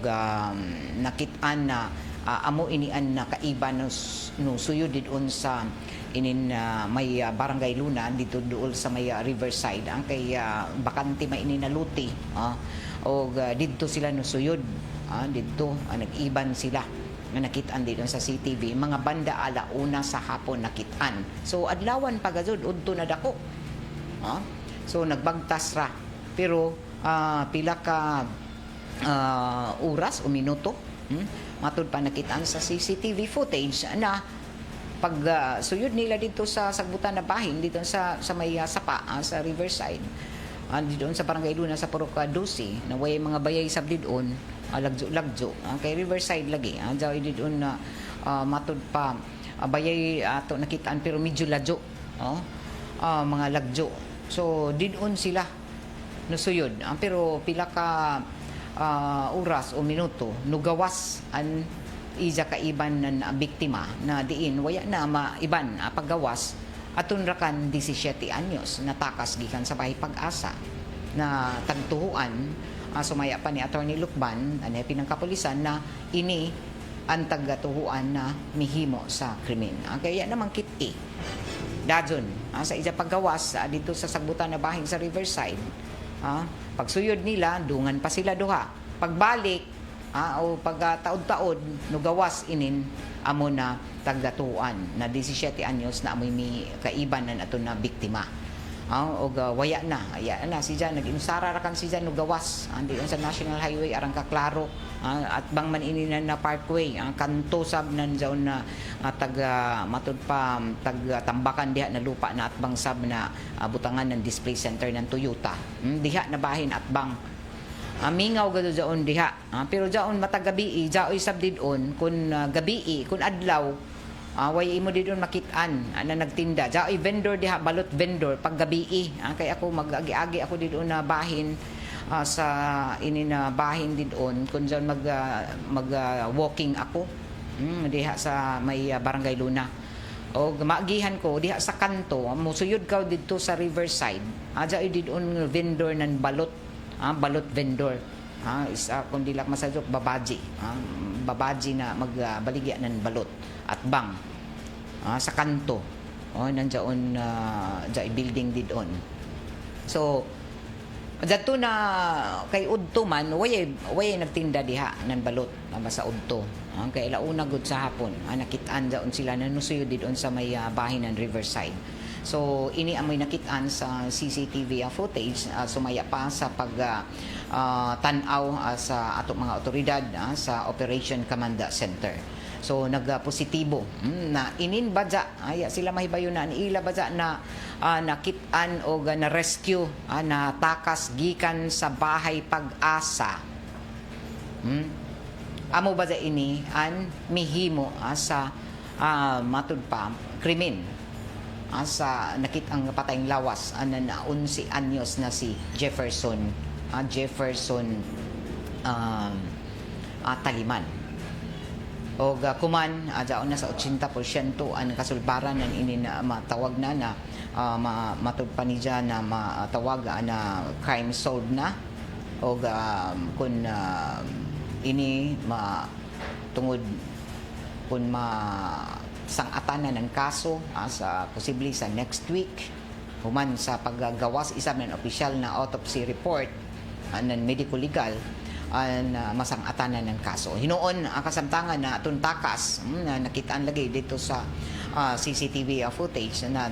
nakitaan na amo inian na kaiban no suyo didon sa inin may barangay Luna dito duol sa may Riverside kay bakante may ininaluti o dito sila no suyod dito nag-iban sila nga nakitaan dito sa CCTV mga banda alauna sa hapon nakitaan so adlawan pagazod udto na dako so nagbagtas ra pero pila ka oras o minuto matud pa nakitaan sa CCTV footage na pag suyod nila dito sa sagbutan na bahin dito sa may sapa sa Riverside dito sa barangay Luna sa Purok 12 na way mga bayay sab didon lagjo kay Riverside lagi jaw didon na matud pa bayay ato nakitaan pero medyo ladyo, mga lagjo. So didon sila nusuyod, pero pila ka oras o minuto nugawas an isa ka iban ng biktima na diin waya na maiban paggawas aton rakan 17 anyos natakas gikan sa bahay Pag-asa na tagtuhuan. Sumaya pa ni Attorney Lucban ani pinang kapulisan na ini ang tagtuhuan na mihimo sa krimen. Kaya naman kiti dajon sa isa paggawas dito sa sagbutan na bahin sa Riverside. Pagsuyod nila dungan pa sila duha. Pagbalik o pag taod-taod nugawas inin amo na tagdatuan na 17 anyos na amoy mi kaiban na ato na biktima. O waya na si Jan nag-insara ra kan si Jan nugawas andi sa National Highway arang ka klaro at bang man ininan na parkway ang kanto sab nan zone na taga matud pa tag tambakan diha na lupa na at bang sab na butangan ng display center ng Toyota. Diha na bahin at bang mingaw gado jaon diha. Pero jaon matag gabi jaoy sab didon kun gabi kun adlaw way imo didon makit-an na nagtinda. Jaoy vendor diha balot vendor pag gabi kay ako mag-agi-agi ako didon na bahin sa ini na bahin didon kun jaon mag walking ako diha sa may Barangay Luna. O maagihan ko diha sa kanto musuyod ka didto sa Riverside. Jaoy didon vendor nan balot balot vendor isa kundi lak masajok babaji na magbaligya ng balot at bang sa kanto nandiyon dyan building didon. So dato na kay udto man way nagtinda diha ng balot sa udto kay launa gud sa hapon nakitaan daon sila nanusuyo didon sa may bahin ng Riverside. So ini amoy nakitaan sa CCTV footage sumaya pa sa pag tanaw sa ato mga otoridad sa Operation Command Center. So nagpositibo na inin badya aya sila mahibayon na ila badya na nakitaan o na rescue na takas gikan sa bahay Pag-asa. Amo badya ini an mihimo sa matud pa krimen sa nakitang patayng lawas na 11 anyos na si Jefferson Taliman. O kuman daon na sa 80% ang kasulbaran ng ini na matawag na matud pa niya na matawag na crime solved na o kun ini tungod kun sangatanan ng kaso sa posible sa next week human sa paggagawas isa ng opisyal na autopsy report ng medical legal masangatanan ng kaso. Hinoon ang kasamtangan na atong takas na nakitaan lagi dito sa CCTV footage na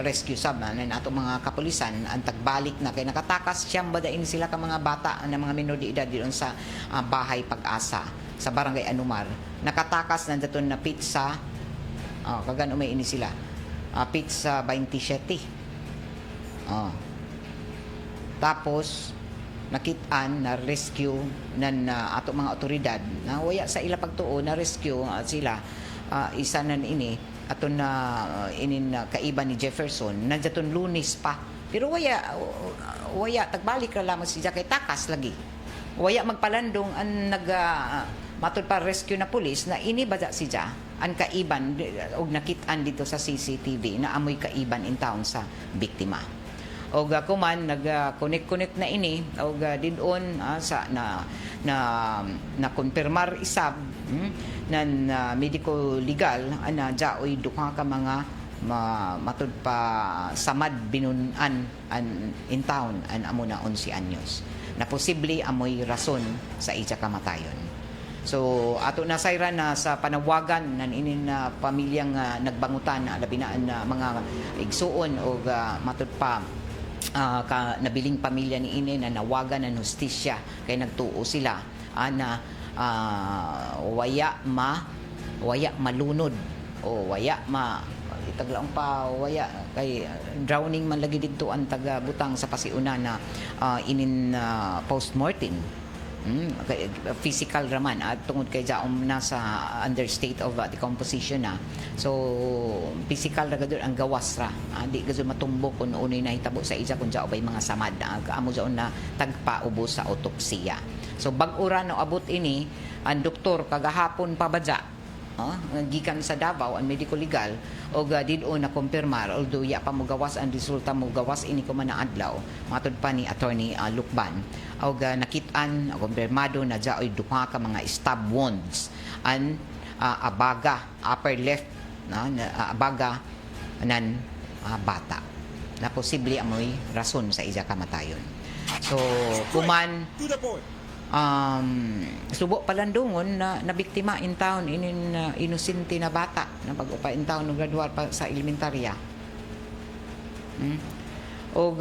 rescue sub na atong mga kapulisan ang tagbalik na kay nakatakas siyang badain sila ka mga bata na mga minor de edad diyon sa bahay Pag-asa sa Barangay Anumar. Nakatakas na daton na pizza kagan umay ini sila pizza 27 tapos nakitaan na rescue nan ato mga otoridad na waya sa ila pagtuo na rescue sila isa nan ini ato na inin kaiban ni Jefferson nandiyaton Lunes pa pero waya tagbalik ra lamang siya kay takas lagi waya magpalandong ang matud pa rescue na pulis na ini badya siya ang kaiban og nakitaan dito sa CCTV na amoy kaiban in town sa biktima. Og kuman nag-connect na ini og didon sa na konfirmar isab nan medical legal na jaoy duha ka mga matud pa samad binunan in town an amo na 11 anyos na posible amoy rason sa isa kamatayon. So ato na sayran na sa panawagan nan inin na pamilyang nagbangutan labi na mga igsuon o matud pa nabiling pamilya ni ini na nawagan ng hustisya kay nagtuo sila na waya malunod o waya itaglaong pa waya kay drowning man lagi dito ang taga butang sa pasiuna na inin postmortem Physical raman at tungod kay jaom nasa under state of decomposition na. So physical ra gud ang gawas ra. Di gud matumbok kun unoy nahitabo sa isa kun jao bay mga samad. Amo jaon na tagpa ubos sa autopsiya. So bag-ura no abot ini ang doktor kagahapon pa badya gikan sa Davao ang medical legal o did-o na kumpirmar although ya pa mo gawas ang resulta mo gawas ini ko man na adlaw matud pa ni attorney Lukban o nakit-an kumpirmado na jaoy duha ka mga stab wounds an abaga upper left abaga nan bata na posible amoy rason sa iya kamatayon. So kuman subo palandungon na nabiktima in town inin inosente na bata na pag-upa in town graduar pa sa elementarya. O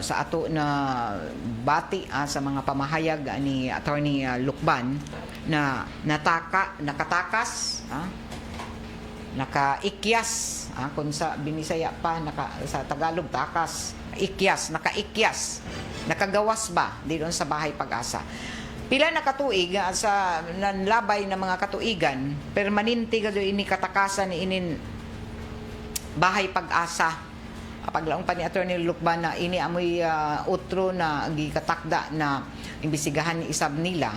sa ato na bati sa mga pamahayag ni attorney Lukban na nakatakas nakaikyas kung sa Binisaya pa sa Tagalog takas nakaikyas nakagawas ba dito sa Bahay Pag-asa. Pila na katuig sa nanlabay na mga katuigan permanente gado ini katakasan ni inin Bahay Pag-asa. Paglaong pa ni attorney Lukban na ini amoy utro na gikatakda na imbisigahan ni isab nila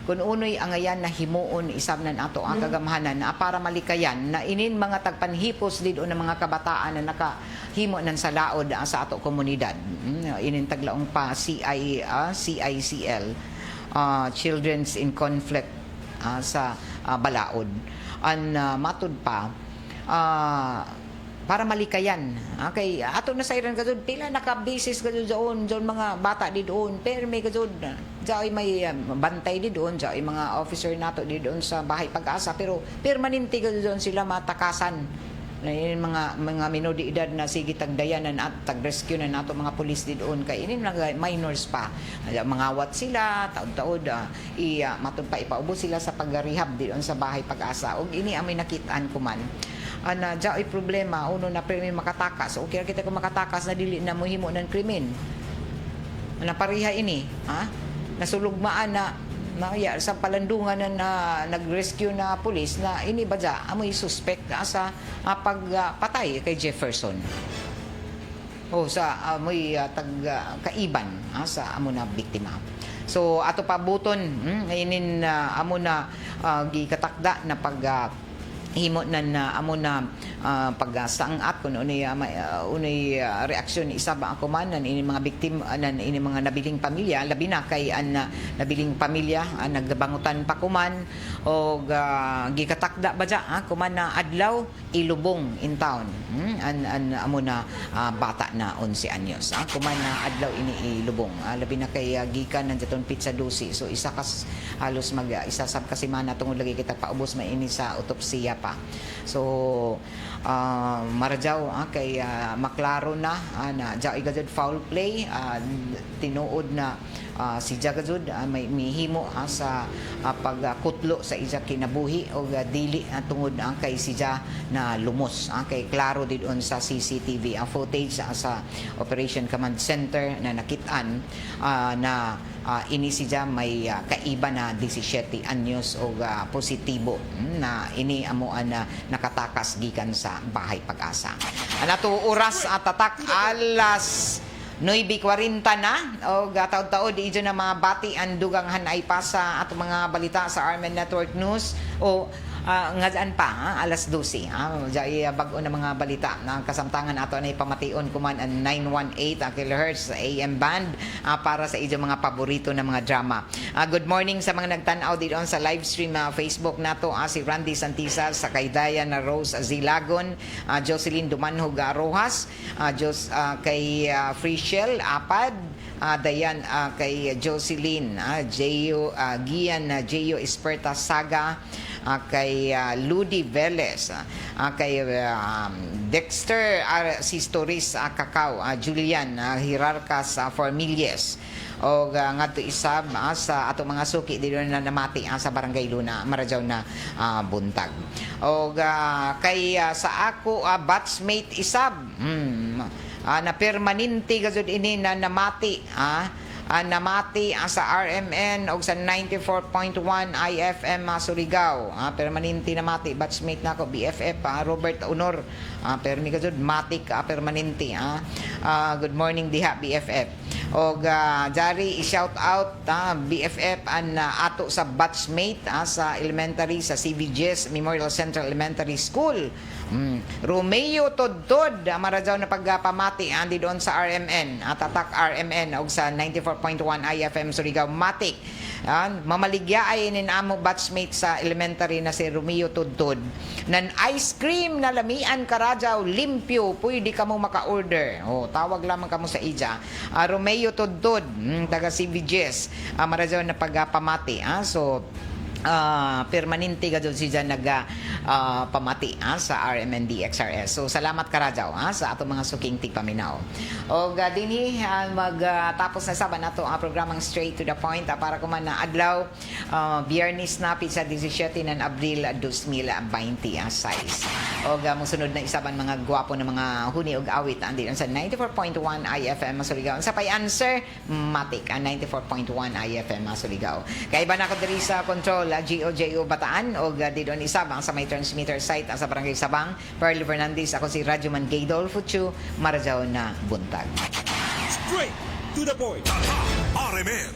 kun unoy angayan na himuon isab nan ato ang kagamhanan na para malikayan na inin mga tagpanhipos dito ng mga kabataan na nakahimo nan sa laod sa ato komunidad. Inin taglaong pa CICL Children's in Conflict sa Balaod an matud pa para malikayan. Kay ato na sayran kadud pila naka-basis kadud doon mga bata di doon pero may kadud jaoy may bantay di doon jaoy mga officer nato di doon sa Bahay Pag-asa pero permanente kadud doon sila matakasan na mga minor de edad na sige tagdayanan at tag-rescue na nato mga pulis di doon kay ini minors pa mangawat sila taud-taud matud pa ipaubos sila sa pag-rehab di doon sa Bahay Pag-asa ug ini amoy nakitaan ko man ana jaoy problema uno na premi makatakas okay kita ko makatakas na dili na mohimo ng krimen ana pareha ini nasulugmaan na sa palandungan na nag-rescue na pulis na ini badya amoy suspect sa pagpatay kay Jefferson o sa amoy kaiban sa amo na biktima. So ato pa buton inin amo na gikatakda na pag himo na amo na pagsaangat kun unay reaksyon isa ba ako man ini mga biktima ini mga nabiling pamilya labi na kay nabiling pamilya nagbangutan pa kuman og gikatakda badya kuman na adlaw ilubong in town amo na bata na 11 anyos kuman na adlaw ini ilubong labi na kay gikan nanditon pizza dosi so isa kas halos isasab kasi mana tungod lagi kita paubos maini sa autopsiya pa. So marajaw kay maklaro na jaoy gajud foul play tinuod na si Jagajud may mihimo sa pagkutlo sa isa kinabuhi o dili tungod kay siya na lumos kay klaro didon sa CCTV ang footage sa Operation Command Center na nakitaan na ini siya may kaiba na 17 anyos o positibo na ini amo na nakatakas gikan sa Bahay Pag-asa. Anato oras at tatak alas 9:40 na o taod-taod ijo na mga bati ang dugang hanay pa sa ato mga balita sa Armen Network News o ngadaan pa alas 12 jay bag-o na mga balita na kasamtangan ato na ipamation kuman ang 918 kHz AM band para sa ijo mga paborito na mga drama. Good morning sa mga nagtan-aw dito sa live stream Facebook nato si Randy Santisa sa Kaydaya na Rose Zilagon, Jocelyn Dumanhog Rojas, kay Freeshell Apad, Dayan kay Jocelyn, Gian Jeyo Esperta Saga, kay Ludi Velez, kay Dexter Sistoris Cacao, Julian Hirarcas Formilles o ngadto isab sa ato mga suki dito na namati sa Barangay Luna marajaw na buntag o kay sa ako batchmate isab na permanente gazud ini na namati namati sa RMN o sa 94.1 IFM Surigao. Permanente namati batchmate nako BFF Robert Honor. Pero mi gud matik permanente. Good morning diha BFF. Og jari i-shout out BFF an ato sa batchmate sa elementary sa CVGS Memorial Central Elementary School. Romeo Todtod marajaw na pagpamati andi doon sa RMN tatak RMN og sa 94.1 IFM Surigao matik. Mamaligya ay amo batchmate sa elementary na si Romeo Todtod nan ice cream na lamian karajaw limpyo pwede ka mo maka-order. Tawag lamang kamo sa ija Romeo Todtod taga CVGS marajaw na pagpamati. So permanente ka doon siya pamati sa RMND XRS. So salamat karajaw sa ato mga suking tigpaminaw. O dinhi magtapos na saban nato ang programang Straight to the Point para kuman na adlaw Biyernes na sa 17 ng Abril 2026. O musunod na isaban mga gwapo na mga huni og awit andi sa 94.1 IFM Surigao. Sa pay answer matik 94.1 IFM Surigao. Kay iba na ko diri sa control GOJO Bataan o didon isabang sa may transmitter site sa Barangay Sabang. Pearl Fernandez, ako si Radyoman Gaydol Futsu, marajaw na buntag. Straight to the point. RMN.